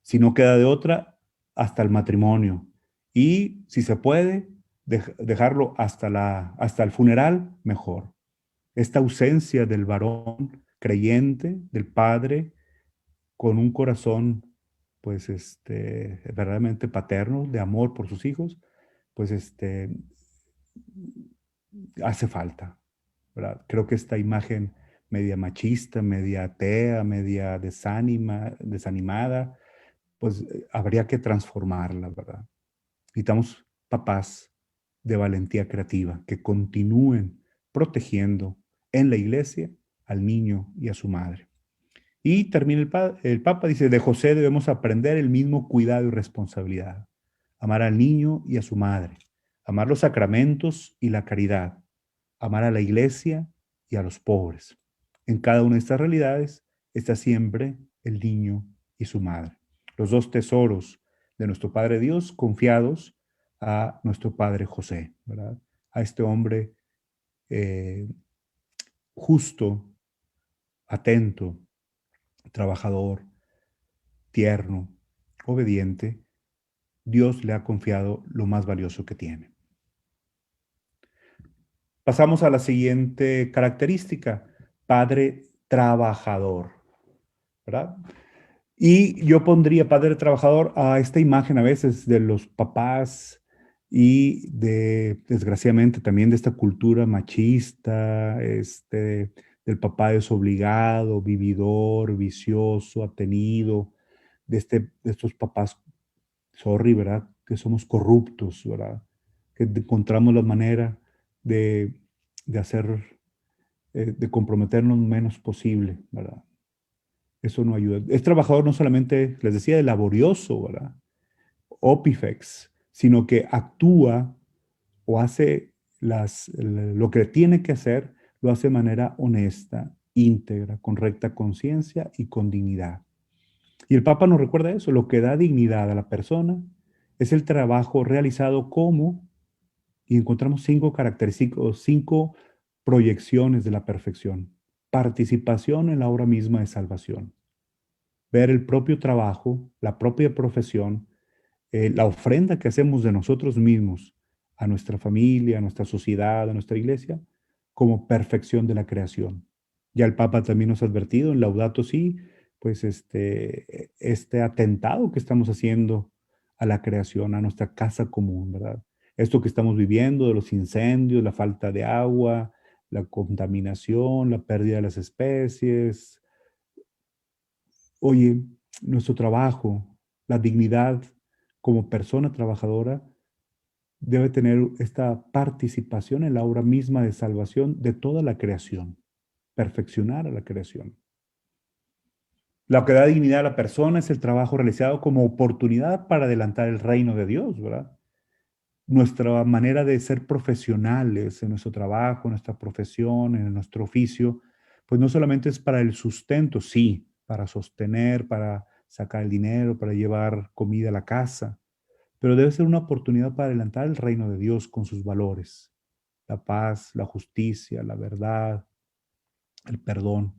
Speaker 2: si no queda de otra, hasta el matrimonio. Y si se puede, dejarlo hasta el funeral, mejor. Esta ausencia del varón creyente, del padre, con un corazón, pues, verdaderamente paterno, de amor por sus hijos, pues, hace falta, ¿verdad? Creo que esta imagen media machista, media atea, media desanimada, pues habría que transformarla, ¿verdad? Necesitamos papás de valentía creativa que continúen protegiendo en la iglesia al niño y a su madre. Y termina el Papa, dice: de José debemos aprender el mismo cuidado y responsabilidad. Amar al niño y a su madre. Amar los sacramentos y la caridad. Amar a la iglesia y a los pobres. En cada una de estas realidades está siempre el niño y su madre. Los dos tesoros de nuestro Padre Dios confiados a nuestro Padre José, ¿verdad? A este hombre justo, atento, trabajador, tierno, obediente. Dios le ha confiado lo más valioso que tiene. Pasamos a la siguiente característica: padre trabajador, ¿verdad? Y yo pondría padre trabajador a esta imagen a veces de los papás y desgraciadamente, también de esta cultura machista, del papá desobligado, vividor, vicioso, atenido, de estos papás, sorry, ¿verdad? Que somos corruptos, ¿verdad? Que encontramos la manera de, de hacer, de comprometernos lo menos posible, ¿verdad? Eso no ayuda. Es trabajador no solamente, les decía, de laborioso, ¿verdad? Opifex, sino que actúa o hace lo que tiene que hacer, lo hace de manera honesta, íntegra, con recta conciencia y con dignidad. Y el Papa nos recuerda eso: lo que da dignidad a la persona es el trabajo realizado como, y encontramos 5 características, 5 proyecciones de la perfección. Participación en la obra misma de salvación. Ver el propio trabajo, la propia profesión, la ofrenda que hacemos de nosotros mismos a nuestra familia, a nuestra sociedad, a nuestra iglesia, como perfección de la creación. Ya el Papa también nos ha advertido en Laudato Si, pues este atentado que estamos haciendo a la creación, a nuestra casa común, ¿verdad? Esto que estamos viviendo de los incendios, la falta de agua, la contaminación, la pérdida de las especies. Oye, nuestro trabajo, la dignidad como persona trabajadora debe tener esta participación en la obra misma de salvación de toda la creación, perfeccionar a la creación. Lo que da dignidad a la persona es el trabajo realizado como oportunidad para adelantar el reino de Dios, ¿verdad? Nuestra manera de ser profesionales en nuestro trabajo, en nuestra profesión, en nuestro oficio, pues no solamente es para el sustento, sí, para sostener, para sacar el dinero, para llevar comida a la casa, pero debe ser una oportunidad para adelantar el reino de Dios con sus valores, la paz, la justicia, la verdad, el perdón.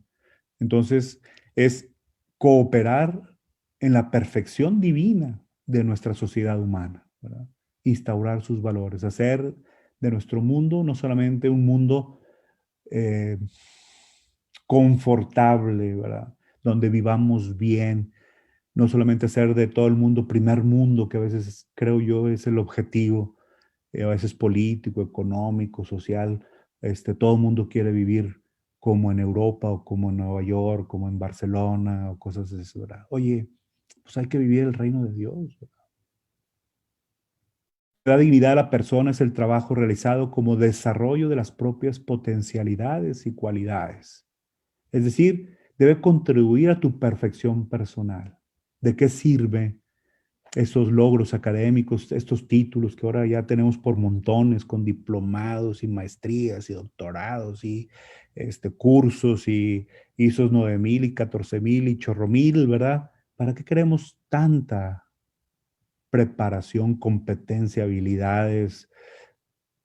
Speaker 2: Entonces, es cooperar en la perfección divina de nuestra sociedad humana, ¿verdad? Instaurar sus valores, hacer de nuestro mundo no solamente un mundo eh, confortable, ¿verdad? Donde vivamos bien, no solamente hacer de todo el mundo primer mundo, que a veces creo yo es el objetivo, a veces político, económico, social. Todo el mundo quiere vivir como en Europa o como en Nueva York, como en Barcelona o cosas de eso, ¿verdad? Oye, pues hay que vivir el reino de Dios, ¿verdad? La dignidad de la persona es el trabajo realizado como desarrollo de las propias potencialidades y cualidades. Es decir, debe contribuir a tu perfección personal. ¿De qué sirve esos logros académicos, estos títulos que ahora ya tenemos por montones, con diplomados y maestrías y doctorados y cursos y ISOs 9000 y 14000 y chorro mil, ¿verdad? ¿Para qué queremos tanta preparación, competencia, habilidades,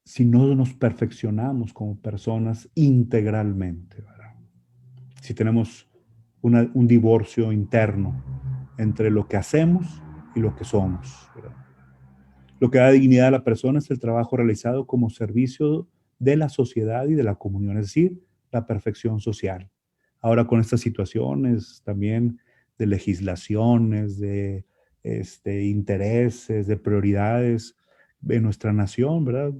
Speaker 2: si no nos perfeccionamos como personas integralmente, ¿verdad? Si tenemos un divorcio interno entre lo que hacemos y lo que somos, ¿verdad? Lo que da dignidad a la persona es el trabajo realizado como servicio de la sociedad y de la comunión, es decir, la perfección social. Ahora con estas situaciones también de legislaciones, de intereses, de prioridades de nuestra nación, ¿verdad?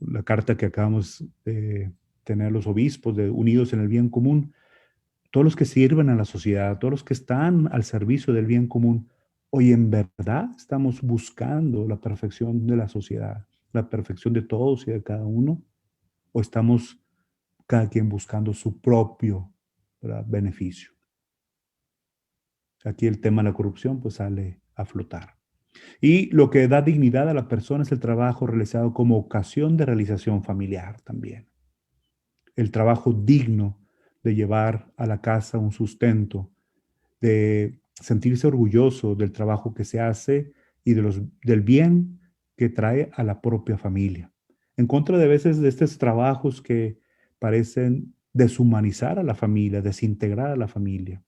Speaker 2: La carta que acabamos de tener los obispos de Unidos en el Bien Común, todos los que sirven a la sociedad, todos los que están al servicio del bien común, hoy en verdad estamos buscando la perfección de la sociedad, la perfección de todos y de cada uno, o estamos cada quien buscando su propio, ¿verdad?, beneficio. Aquí el tema de la corrupción pues sale a flotar. Y lo que da dignidad a la persona es el trabajo realizado como ocasión de realización familiar también. El trabajo digno de llevar a la casa un sustento, de sentirse orgulloso del trabajo que se hace y del bien que trae a la propia familia. En contra de veces de estos trabajos que parecen deshumanizar a la familia, desintegrar a la familia.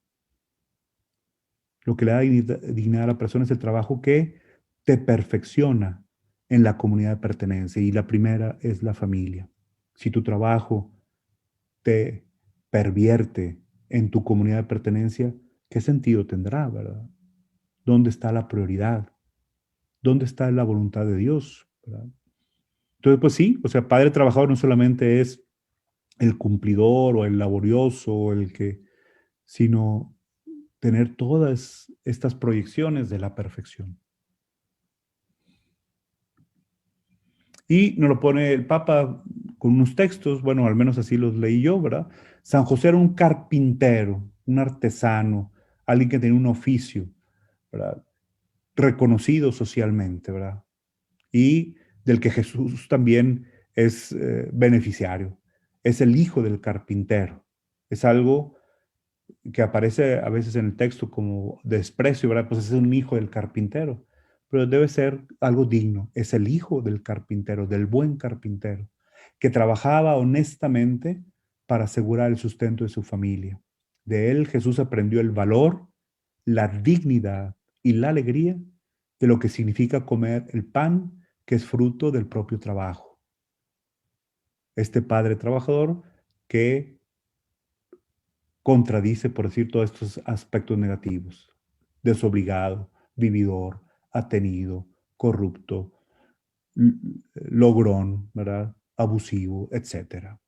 Speaker 2: Lo que le da dignidad a la persona es el trabajo que te perfecciona en la comunidad de pertenencia, y la primera es la familia. Si tu trabajo te pervierte en tu comunidad de pertenencia, ¿qué sentido tendrá, verdad? ¿Dónde está la prioridad? ¿Dónde está la voluntad de Dios, verdad? Entonces, pues sí, o sea, padre trabajador no solamente es el cumplidor o el laborioso o el que, sino tener todas estas proyecciones de la perfección. Y nos lo pone el Papa con unos textos, bueno, al menos así los leí yo, ¿verdad? San José era un carpintero, un artesano, alguien que tenía un oficio, ¿verdad?, reconocido socialmente, ¿verdad? Y del que Jesús también es beneficiario. Es el hijo del carpintero. Es algo que aparece a veces en el texto como desprecio, ¿verdad? Pues es un hijo del carpintero, pero debe ser algo digno. Es el hijo del carpintero, del buen carpintero, que trabajaba honestamente para asegurar el sustento de su familia. De él Jesús aprendió el valor, la dignidad y la alegría de lo que significa comer el pan que es fruto del propio trabajo. Este padre trabajador que contradice, por decir, todos estos aspectos negativos. Desobligado, vividor, atenido, corrupto, logrón, ¿verdad? Abusivo, etc.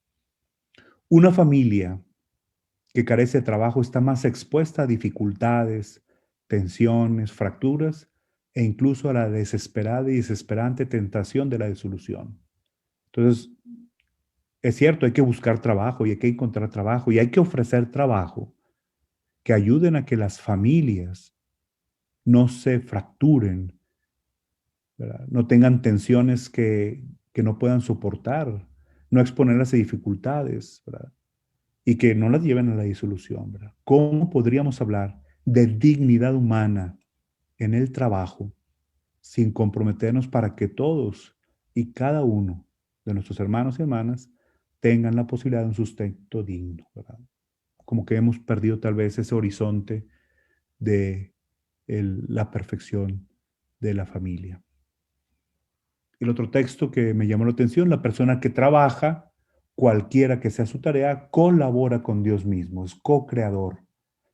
Speaker 2: Una familia que carece de trabajo está más expuesta a dificultades, tensiones, fracturas e incluso a la desesperada y desesperante tentación de la disolución. Entonces, es cierto, hay que buscar trabajo y hay que encontrar trabajo y hay que ofrecer trabajo que ayuden a que las familias no se fracturen, ¿verdad? No tengan tensiones que no puedan soportar, no exponerlas a dificultades, ¿verdad? Y que no las lleven a la disolución, ¿verdad? ¿Cómo podríamos hablar de dignidad humana en el trabajo sin comprometernos para que todos y cada uno de nuestros hermanos y hermanas tengan la posibilidad de un sustento digno, ¿verdad? Como que hemos perdido tal vez ese horizonte de la perfección de la familia. El otro texto que me llamó la atención, la persona que trabaja, cualquiera que sea su tarea, colabora con Dios mismo, es co-creador,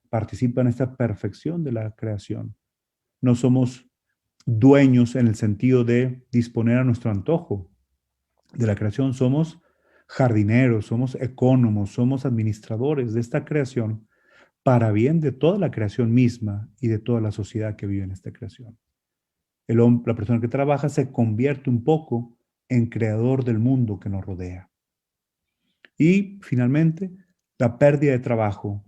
Speaker 2: participa en esta perfección de la creación. No somos dueños en el sentido de disponer a nuestro antojo de la creación, somos jardineros, somos ecónomos, somos administradores de esta creación para bien de toda la creación misma y de toda la sociedad que vive en esta creación. El hombre, la persona que trabaja se convierte un poco en creador del mundo que nos rodea. Y finalmente, la pérdida de trabajo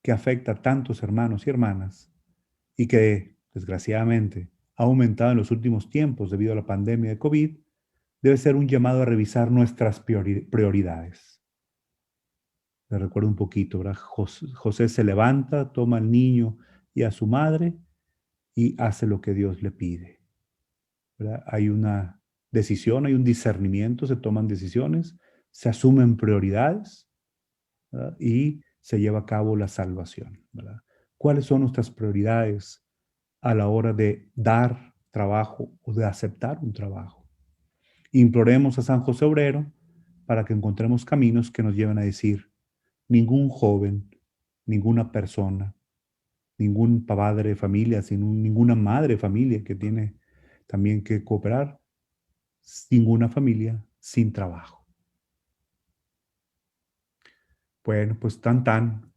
Speaker 2: que afecta a tantos hermanos y hermanas y que desgraciadamente ha aumentado en los últimos tiempos debido a la pandemia de COVID, debe ser un llamado a revisar nuestras prioridades. Les recuerdo un poquito, ¿verdad? José se levanta, toma al niño y a su madre y hace lo que Dios le pide, ¿verdad? Hay una decisión, hay un discernimiento, se toman decisiones, se asumen prioridades, ¿verdad? Y se lleva a cabo la salvación, ¿verdad? ¿Cuáles son nuestras prioridades a la hora de dar trabajo o de aceptar un trabajo? Imploremos a San José Obrero para que encontremos caminos que nos lleven a decir: ningún joven, ninguna persona, ningún padre de familia, ninguna madre de familia que tiene también que cooperar, ninguna familia sin trabajo. Bueno, pues tan.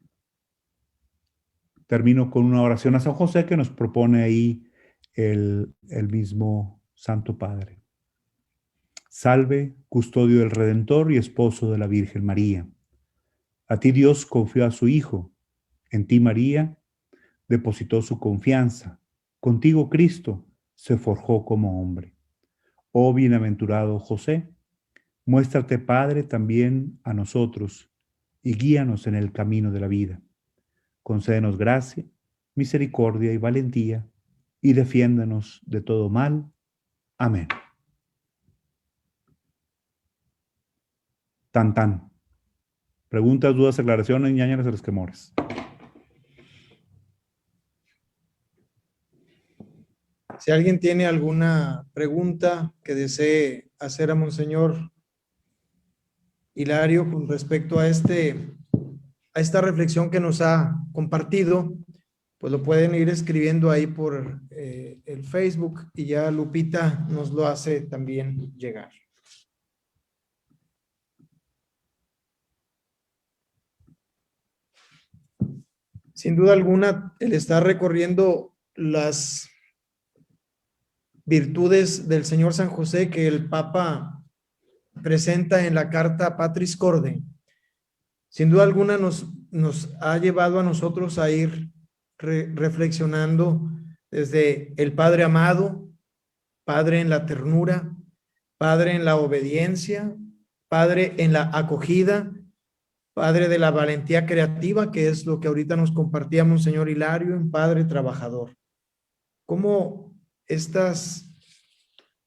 Speaker 2: Termino con una oración a San José que nos propone ahí el mismo Santo Padre. Salve, custodio del Redentor y esposo de la Virgen María. A ti Dios confió a su Hijo. En ti María depositó su confianza. Contigo Cristo se forjó como hombre. Oh bienaventurado José, muéstrate Padre también a nosotros y guíanos en el camino de la vida. Concédenos gracia, misericordia y valentía y defiéndanos de todo mal. Amén. Tan. Preguntas, dudas, aclaraciones, ñañaras a los quemores.
Speaker 1: Si alguien tiene alguna pregunta que desee hacer a Monseñor Hilario con respecto a esta reflexión que nos ha compartido, pues lo pueden ir escribiendo ahí por el Facebook y ya Lupita nos lo hace también llegar. Sin duda alguna, el estar recorriendo las virtudes del Señor San José que el Papa presenta en la carta Patris Corde, sin duda alguna nos ha llevado a nosotros a ir reflexionando desde el Padre amado, Padre en la ternura, Padre en la obediencia, Padre en la acogida, Padre de la valentía creativa, que es lo que ahorita nos compartía Monseñor Hilario, en Padre trabajador. Cómo estas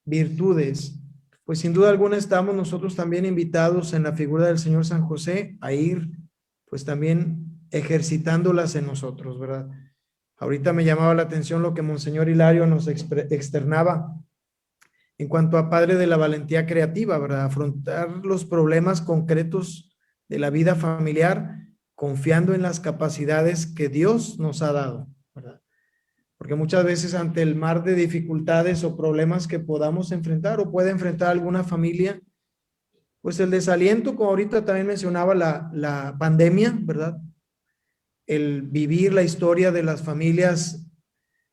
Speaker 1: virtudes, pues sin duda alguna estamos nosotros también invitados en la figura del Señor San José a ir, pues también ejercitándolas en nosotros, ¿verdad? Ahorita me llamaba la atención lo que Monseñor Hilario nos externaba en cuanto a padre de la valentía creativa, ¿verdad? Afrontar los problemas concretos de la vida familiar confiando en las capacidades que Dios nos ha dado, ¿verdad? Porque muchas veces ante el mar de dificultades o problemas que podamos enfrentar o puede enfrentar alguna familia, pues el desaliento, como ahorita también mencionaba la pandemia, ¿verdad? El vivir la historia de las familias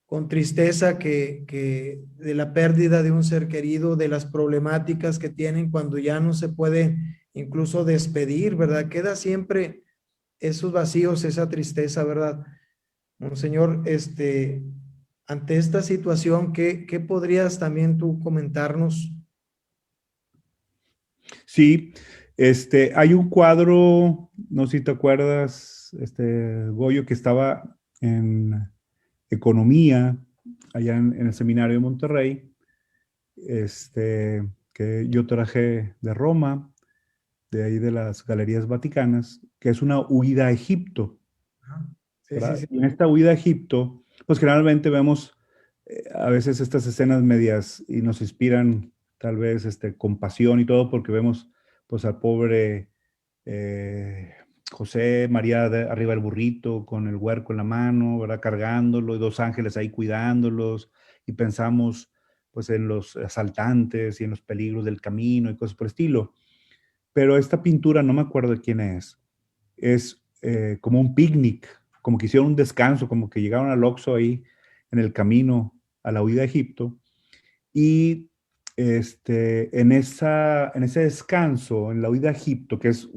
Speaker 1: con tristeza que de la pérdida de un ser querido, de las problemáticas que tienen cuando ya no se puede incluso despedir, ¿verdad? Queda siempre esos vacíos, esa tristeza, ¿verdad? Monseñor, ante esta situación, ¿qué podrías también tú comentarnos?
Speaker 2: Sí, hay un cuadro, no sé si te acuerdas, Goyo, que estaba en economía, allá en el seminario de Monterrey, que yo traje de Roma, de ahí de las Galerías Vaticanas, que es una huida a Egipto,
Speaker 1: Sí, sí,
Speaker 2: ¿verdad?
Speaker 1: sí.
Speaker 2: Y en esta huida a Egipto, pues generalmente vemos a veces estas escenas medias y nos inspiran tal vez compasión y todo, porque vemos pues al pobre José María arriba del burrito con el huerco en la mano, ¿verdad? Cargándolo y dos ángeles ahí cuidándolos y pensamos pues en los asaltantes y en los peligros del camino y cosas por el estilo. Pero esta pintura, no me acuerdo de quién es como un picnic, como que hicieron un descanso, como que llegaron al Oxxo ahí en el camino a la huida a Egipto y en ese descanso, en la huida a Egipto, que es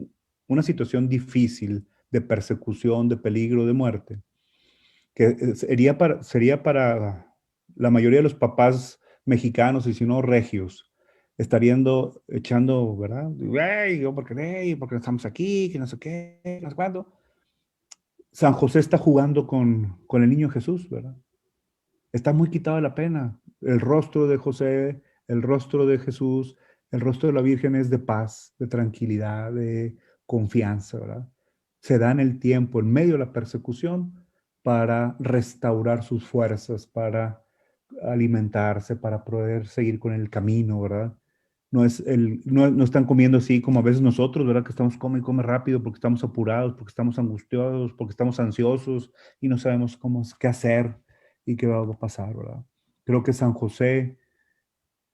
Speaker 2: una situación difícil de persecución, de peligro, de muerte, que sería para la mayoría de los papás mexicanos y si no regios, estarían echando, ¿verdad? Güey, ¿por qué no estamos aquí? Que no sé qué, no sé cuándo. San José está jugando con el niño Jesús, ¿verdad? Está muy quitado de la pena. El rostro de José, el rostro de Jesús, el rostro de la Virgen es de paz, de tranquilidad, de confianza, ¿verdad? Se dan el tiempo en medio de la persecución para restaurar sus fuerzas, para alimentarse, para poder seguir con el camino, ¿verdad? No están comiendo así como a veces nosotros, ¿verdad? Que estamos come y come rápido porque estamos apurados, porque estamos angustiados, porque estamos ansiosos y no sabemos qué hacer y qué va a pasar, ¿verdad? Creo que San José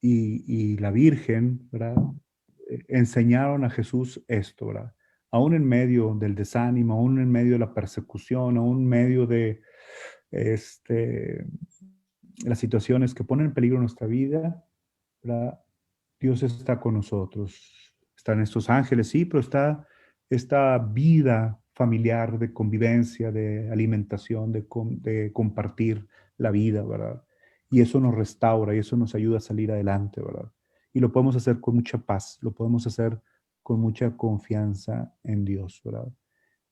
Speaker 2: y la Virgen, ¿verdad? Enseñaron a Jesús esto, ¿verdad? Aún en medio del desánimo, aún en medio de la persecución, aún en medio de las situaciones que ponen en peligro nuestra vida, ¿verdad? Dios está con nosotros. Están estos ángeles, sí, pero está esta vida familiar de convivencia, de alimentación, de compartir la vida, ¿verdad? Y eso nos restaura y eso nos ayuda a salir adelante, ¿verdad? Y lo podemos hacer con mucha paz, lo podemos hacer con mucha confianza en Dios, ¿verdad?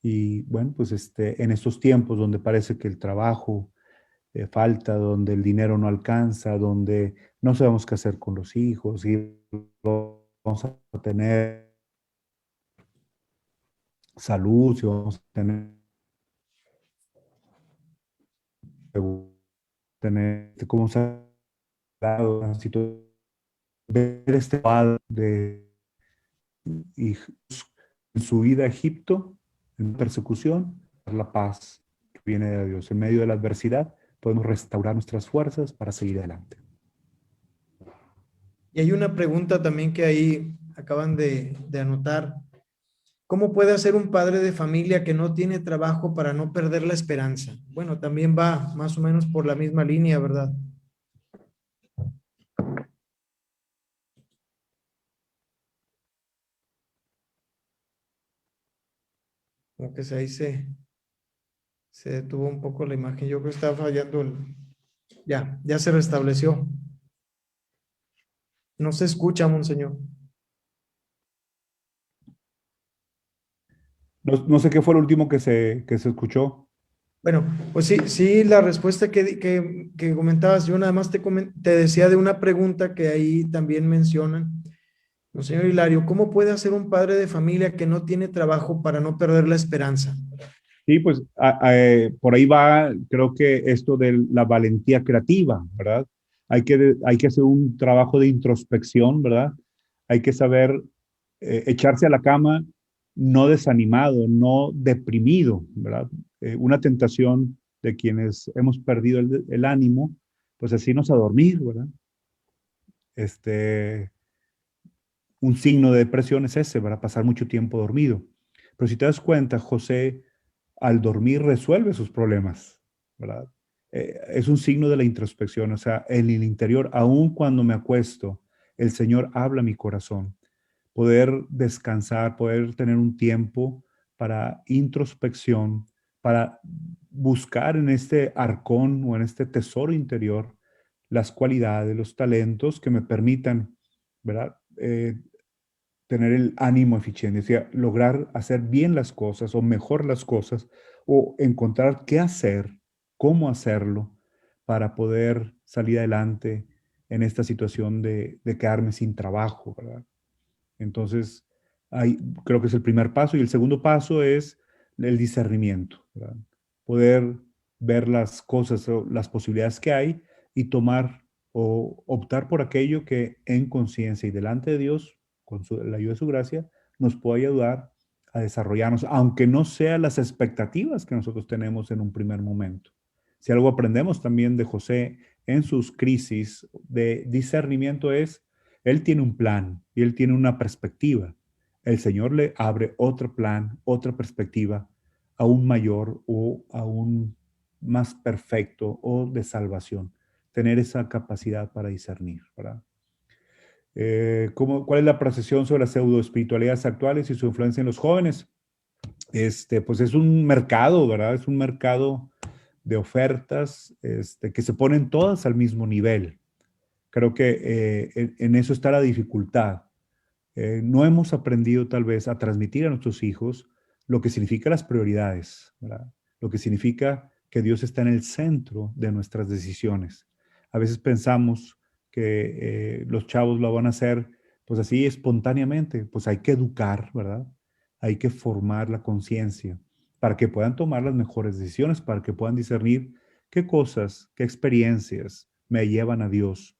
Speaker 2: Y bueno, pues en estos tiempos donde parece que el trabajo falta, donde el dinero no alcanza, donde no sabemos qué hacer con los hijos y vamos a tener salud, si vamos a tener cómo se ha dado una situación, ver este cuadro de y en su vida a Egipto, en persecución, la paz que viene de Dios. En medio de la adversidad podemos restaurar nuestras fuerzas para seguir adelante.
Speaker 1: Y hay una pregunta también que ahí acaban de anotar. ¿Cómo puede hacer un padre de familia que no tiene trabajo para no perder la esperanza? Bueno, también va más o menos por la misma línea, ¿verdad? Como que se detuvo un poco la imagen. Yo creo que estaba fallando ya se restableció. No se escucha, monseñor.
Speaker 2: No sé qué fue lo último que se escuchó.
Speaker 1: Bueno, pues sí, la respuesta que comentabas, yo nada más te decía de una pregunta que ahí también mencionan. Monseñor Hilario, ¿cómo puede hacer un padre de familia que no tiene trabajo para no perder la esperanza?
Speaker 2: Sí, pues por ahí va, creo que esto de la valentía creativa, ¿verdad? hay que hacer un trabajo de introspección, ¿verdad? Hay que saber echarse a la cama no desanimado, no deprimido, ¿verdad? Una tentación de quienes hemos perdido el ánimo, pues así nos a dormir, ¿verdad? Este, un signo de depresión es ese, ¿verdad? Pasar mucho tiempo dormido. Pero si te das cuenta, José al dormir resuelve sus problemas, ¿verdad? Es un signo de la introspección, o sea, en el interior, aun cuando me acuesto, el Señor habla a mi corazón. Poder descansar, poder tener un tiempo para introspección, para buscar en este arcón o en este tesoro interior las cualidades, los talentos que me permitan, ¿verdad? Tener el ánimo eficiente, es decir, lograr hacer bien las cosas o mejor las cosas o encontrar qué hacer, cómo hacerlo para poder salir adelante en esta situación de quedarme sin trabajo, ¿verdad? Entonces, ahí creo que es el primer paso y el segundo paso es el discernimiento, ¿verdad? Poder ver las cosas o las posibilidades que hay y tomar o optar por aquello que en conciencia y delante de Dios, con la ayuda de su gracia, nos puede ayudar a desarrollarnos, aunque no sean las expectativas que nosotros tenemos en un primer momento. Si algo aprendemos también de José en sus crisis de discernimiento es él tiene un plan y él tiene una perspectiva. El Señor le abre otro plan, otra perspectiva, aún mayor o aún más perfecto o de salvación. Tener esa capacidad para discernir, ¿verdad? ¿Cuál es la percepción sobre las pseudoespiritualidades actuales y su influencia en los jóvenes? Pues es un mercado, ¿verdad? Es un mercado de ofertas que se ponen todas al mismo nivel. Creo que en eso está la dificultad. No hemos aprendido tal vez a transmitir a nuestros hijos lo que significa las prioridades, ¿verdad? Lo que significa que Dios está en el centro de nuestras decisiones. A veces pensamos que los chavos lo van a hacer pues así espontáneamente, pues hay que educar, ¿verdad? Hay que formar la conciencia para que puedan tomar las mejores decisiones, para que puedan discernir qué cosas, qué experiencias me llevan a Dios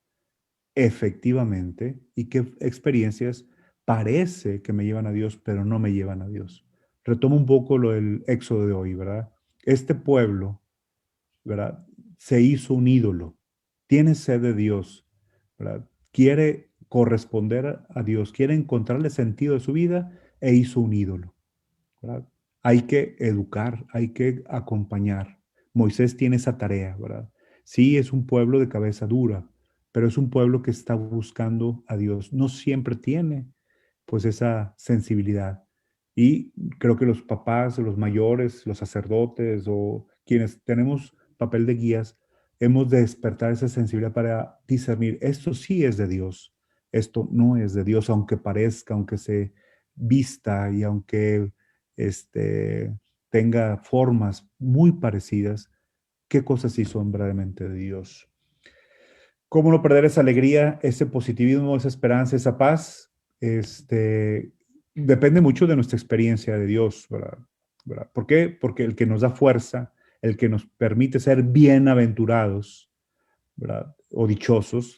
Speaker 2: efectivamente y qué experiencias parece que me llevan a Dios, pero no me llevan a Dios. Retomo un poco lo del éxodo de hoy, ¿verdad? Este pueblo, ¿verdad? Se hizo un ídolo, tiene sed de Dios, ¿verdad? Quiere corresponder a Dios, quiere encontrarle sentido de su vida e hizo un ídolo, ¿verdad? Hay que educar, hay que acompañar. Moisés tiene esa tarea, ¿verdad? Sí, es un pueblo de cabeza dura, pero es un pueblo que está buscando a Dios. No siempre tiene, pues, esa sensibilidad. Y creo que los papás, los mayores, los sacerdotes o quienes tenemos papel de guías, hemos de despertar esa sensibilidad para discernir, esto sí es de Dios, esto no es de Dios, aunque parezca, aunque se vista y aunque tenga formas muy parecidas, qué cosas sí son verdaderamente de Dios. ¿Cómo no perder esa alegría, ese positivismo, esa esperanza, esa paz? Depende mucho de nuestra experiencia de Dios, ¿verdad? ¿Verdad? ¿Por qué? Porque el que nos da fuerza, el que nos permite ser bienaventurados, ¿verdad? O dichosos,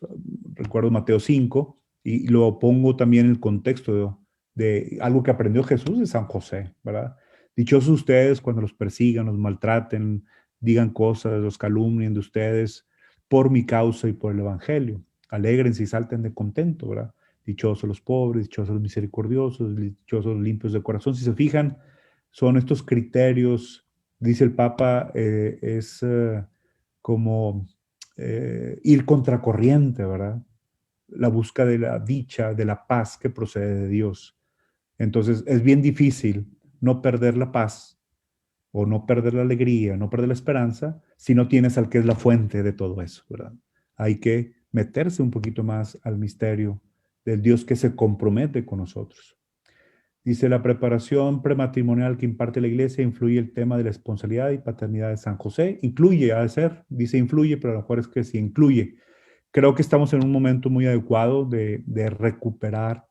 Speaker 2: recuerdo Mateo 5, y lo pongo también en el contexto de algo que aprendió Jesús de San José, ¿verdad? Dichosos ustedes cuando los persigan, los maltraten, digan cosas, los calumnien de ustedes por mi causa y por el Evangelio. Alégrense y salten de contento, ¿verdad? Dichosos los pobres, dichosos los misericordiosos, dichosos los limpios de corazón. Si se fijan, son estos criterios, dice el Papa, es como ir contracorriente, ¿verdad? La búsqueda de la dicha, de la paz que procede de Dios. Entonces es bien difícil no perder la paz o no perder la alegría, no perder la esperanza, si no tienes al que es la fuente de todo eso, ¿verdad? Hay que meterse un poquito más al misterio del Dios que se compromete con nosotros. Dice, la preparación prematrimonial que imparte la iglesia influye el tema de la esponsalidad y paternidad de San José. Incluye, ha de ser, dice influye, pero a lo mejor es que sí incluye. Creo que estamos en un momento muy adecuado de recuperar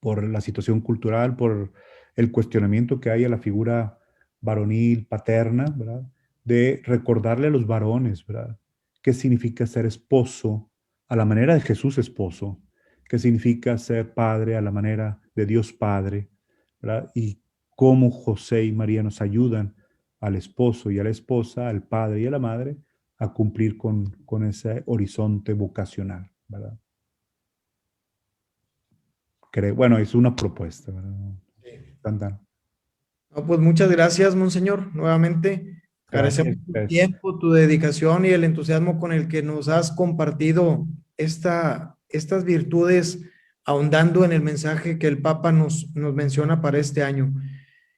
Speaker 2: por la situación cultural, por el cuestionamiento que hay a la figura varonil, paterna, ¿verdad? De recordarle a los varones, ¿verdad? qué significa ser esposo a la manera de Jesús esposo, qué significa ser padre a la manera de Dios Padre, ¿verdad? Y cómo José y María nos ayudan al esposo y a la esposa, al padre y a la madre, a cumplir con ese horizonte vocacional, ¿verdad? Bueno, es una propuesta, ¿verdad? Tan, tan.
Speaker 1: No, pues muchas gracias, Monseñor. Nuevamente, agradecemos
Speaker 2: Gracias,
Speaker 1: tu
Speaker 2: pues.
Speaker 1: tiempo, tu dedicación y el entusiasmo con el que nos has compartido estas virtudes, ahondando en el mensaje que el Papa nos menciona para este año.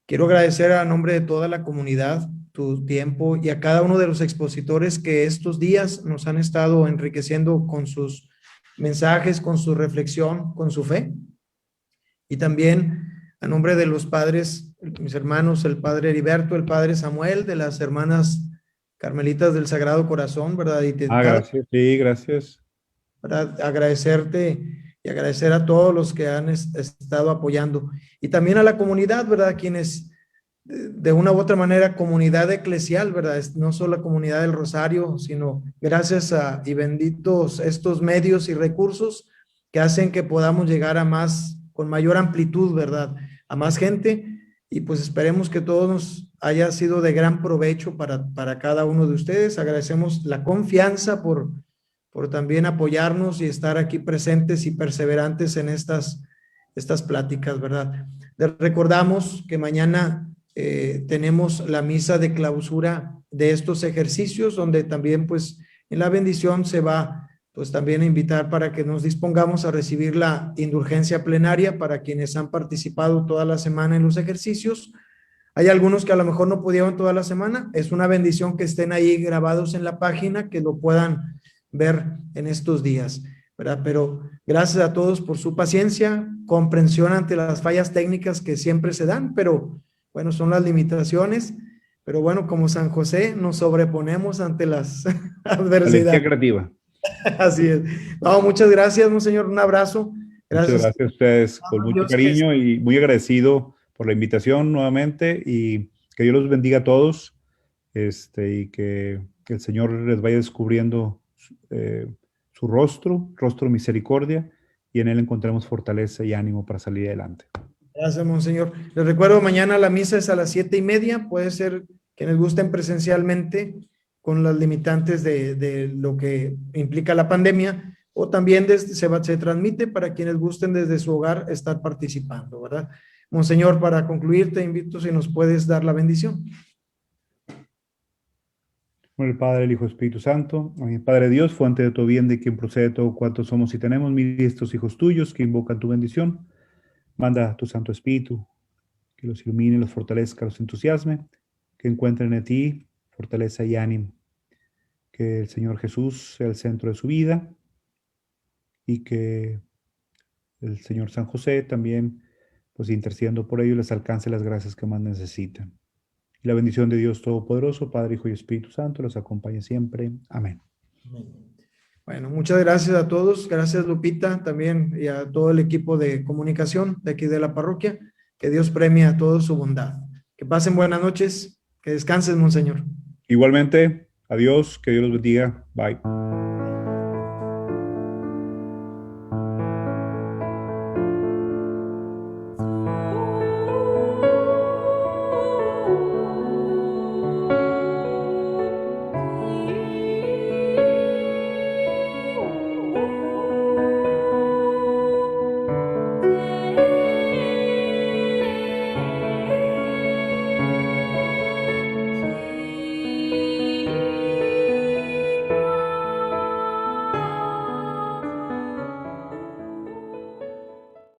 Speaker 1: Quiero agradecer a nombre de toda la comunidad tu tiempo y a cada uno de los expositores que estos días nos han estado enriqueciendo con sus mensajes, con su reflexión, con su fe. Y también a nombre de los padres, mis hermanos, el padre Heriberto, el padre Samuel, de las hermanas Carmelitas del Sagrado Corazón, ¿verdad? Y
Speaker 2: Gracias, sí, gracias.
Speaker 1: ¿verdad? Agradecerte y agradecer a todos los que han estado apoyando. Y también a la comunidad, ¿verdad? Quienes, de una u otra manera, comunidad eclesial, ¿verdad? No solo la comunidad del Rosario, sino gracias a y benditos estos medios y recursos que hacen que podamos llegar a más, con mayor amplitud, ¿verdad? A más gente. Y pues esperemos que todo nos haya sido de gran provecho para cada uno de ustedes. Agradecemos la confianza por también apoyarnos y estar aquí presentes y perseverantes en estas pláticas, ¿verdad? Les recordamos que mañana tenemos la misa de clausura de estos ejercicios, donde también pues en la bendición se va pues también a invitar para que nos dispongamos a recibir la indulgencia plenaria para quienes han participado toda la semana en los ejercicios. Hay algunos que a lo mejor no pudieron toda la semana, es una bendición que estén ahí grabados en la página, que lo puedan ver en estos días, ¿verdad? Pero gracias a todos por su paciencia, comprensión ante las fallas técnicas que siempre se dan, pero bueno, son las limitaciones, pero bueno, como San José nos sobreponemos ante las
Speaker 2: Valentía
Speaker 1: adversidades.
Speaker 2: creativa.
Speaker 1: Así es. No, muchas gracias, monseñor, un abrazo.
Speaker 2: Muchas
Speaker 1: Gracias.
Speaker 2: gracias a ustedes, con mucho
Speaker 1: Dios que
Speaker 2: cariño y muy agradecido por la invitación nuevamente y que Dios los bendiga a todos y que el Señor les vaya descubriendo su rostro de misericordia y en Él encontremos fortaleza y ánimo para salir adelante.
Speaker 1: Gracias, monseñor. Les recuerdo, mañana la misa es a las 7:30. Puede ser quienes gusten presencialmente con las limitantes de lo que implica la pandemia, o también se transmite para quienes gusten desde su hogar estar participando, ¿verdad? Monseñor, para concluir, te invito si nos puedes dar la bendición.
Speaker 2: Con el Padre, el Hijo, Espíritu Santo. Amén. Padre Dios, fuente de todo bien, de quien procede todo cuanto somos y tenemos, mira estos hijos tuyos que invocan tu bendición. Manda tu Santo Espíritu, que los ilumine, los fortalezca, los entusiasme, que encuentren en ti fortaleza y ánimo. Que el Señor Jesús sea el centro de su vida y que el Señor San José también, pues intercediendo por ellos, les alcance las gracias que más necesitan. Y la bendición de Dios Todopoderoso, Padre, Hijo y Espíritu Santo, los acompañe siempre. Amén.
Speaker 1: Bueno, muchas gracias a todos. Gracias, Lupita, también, y a todo el equipo de comunicación de aquí de la parroquia. Que Dios premie a todos su bondad. Que pasen buenas noches. Que descanses, monseñor.
Speaker 2: Igualmente, adiós, que Dios los bendiga. Bye.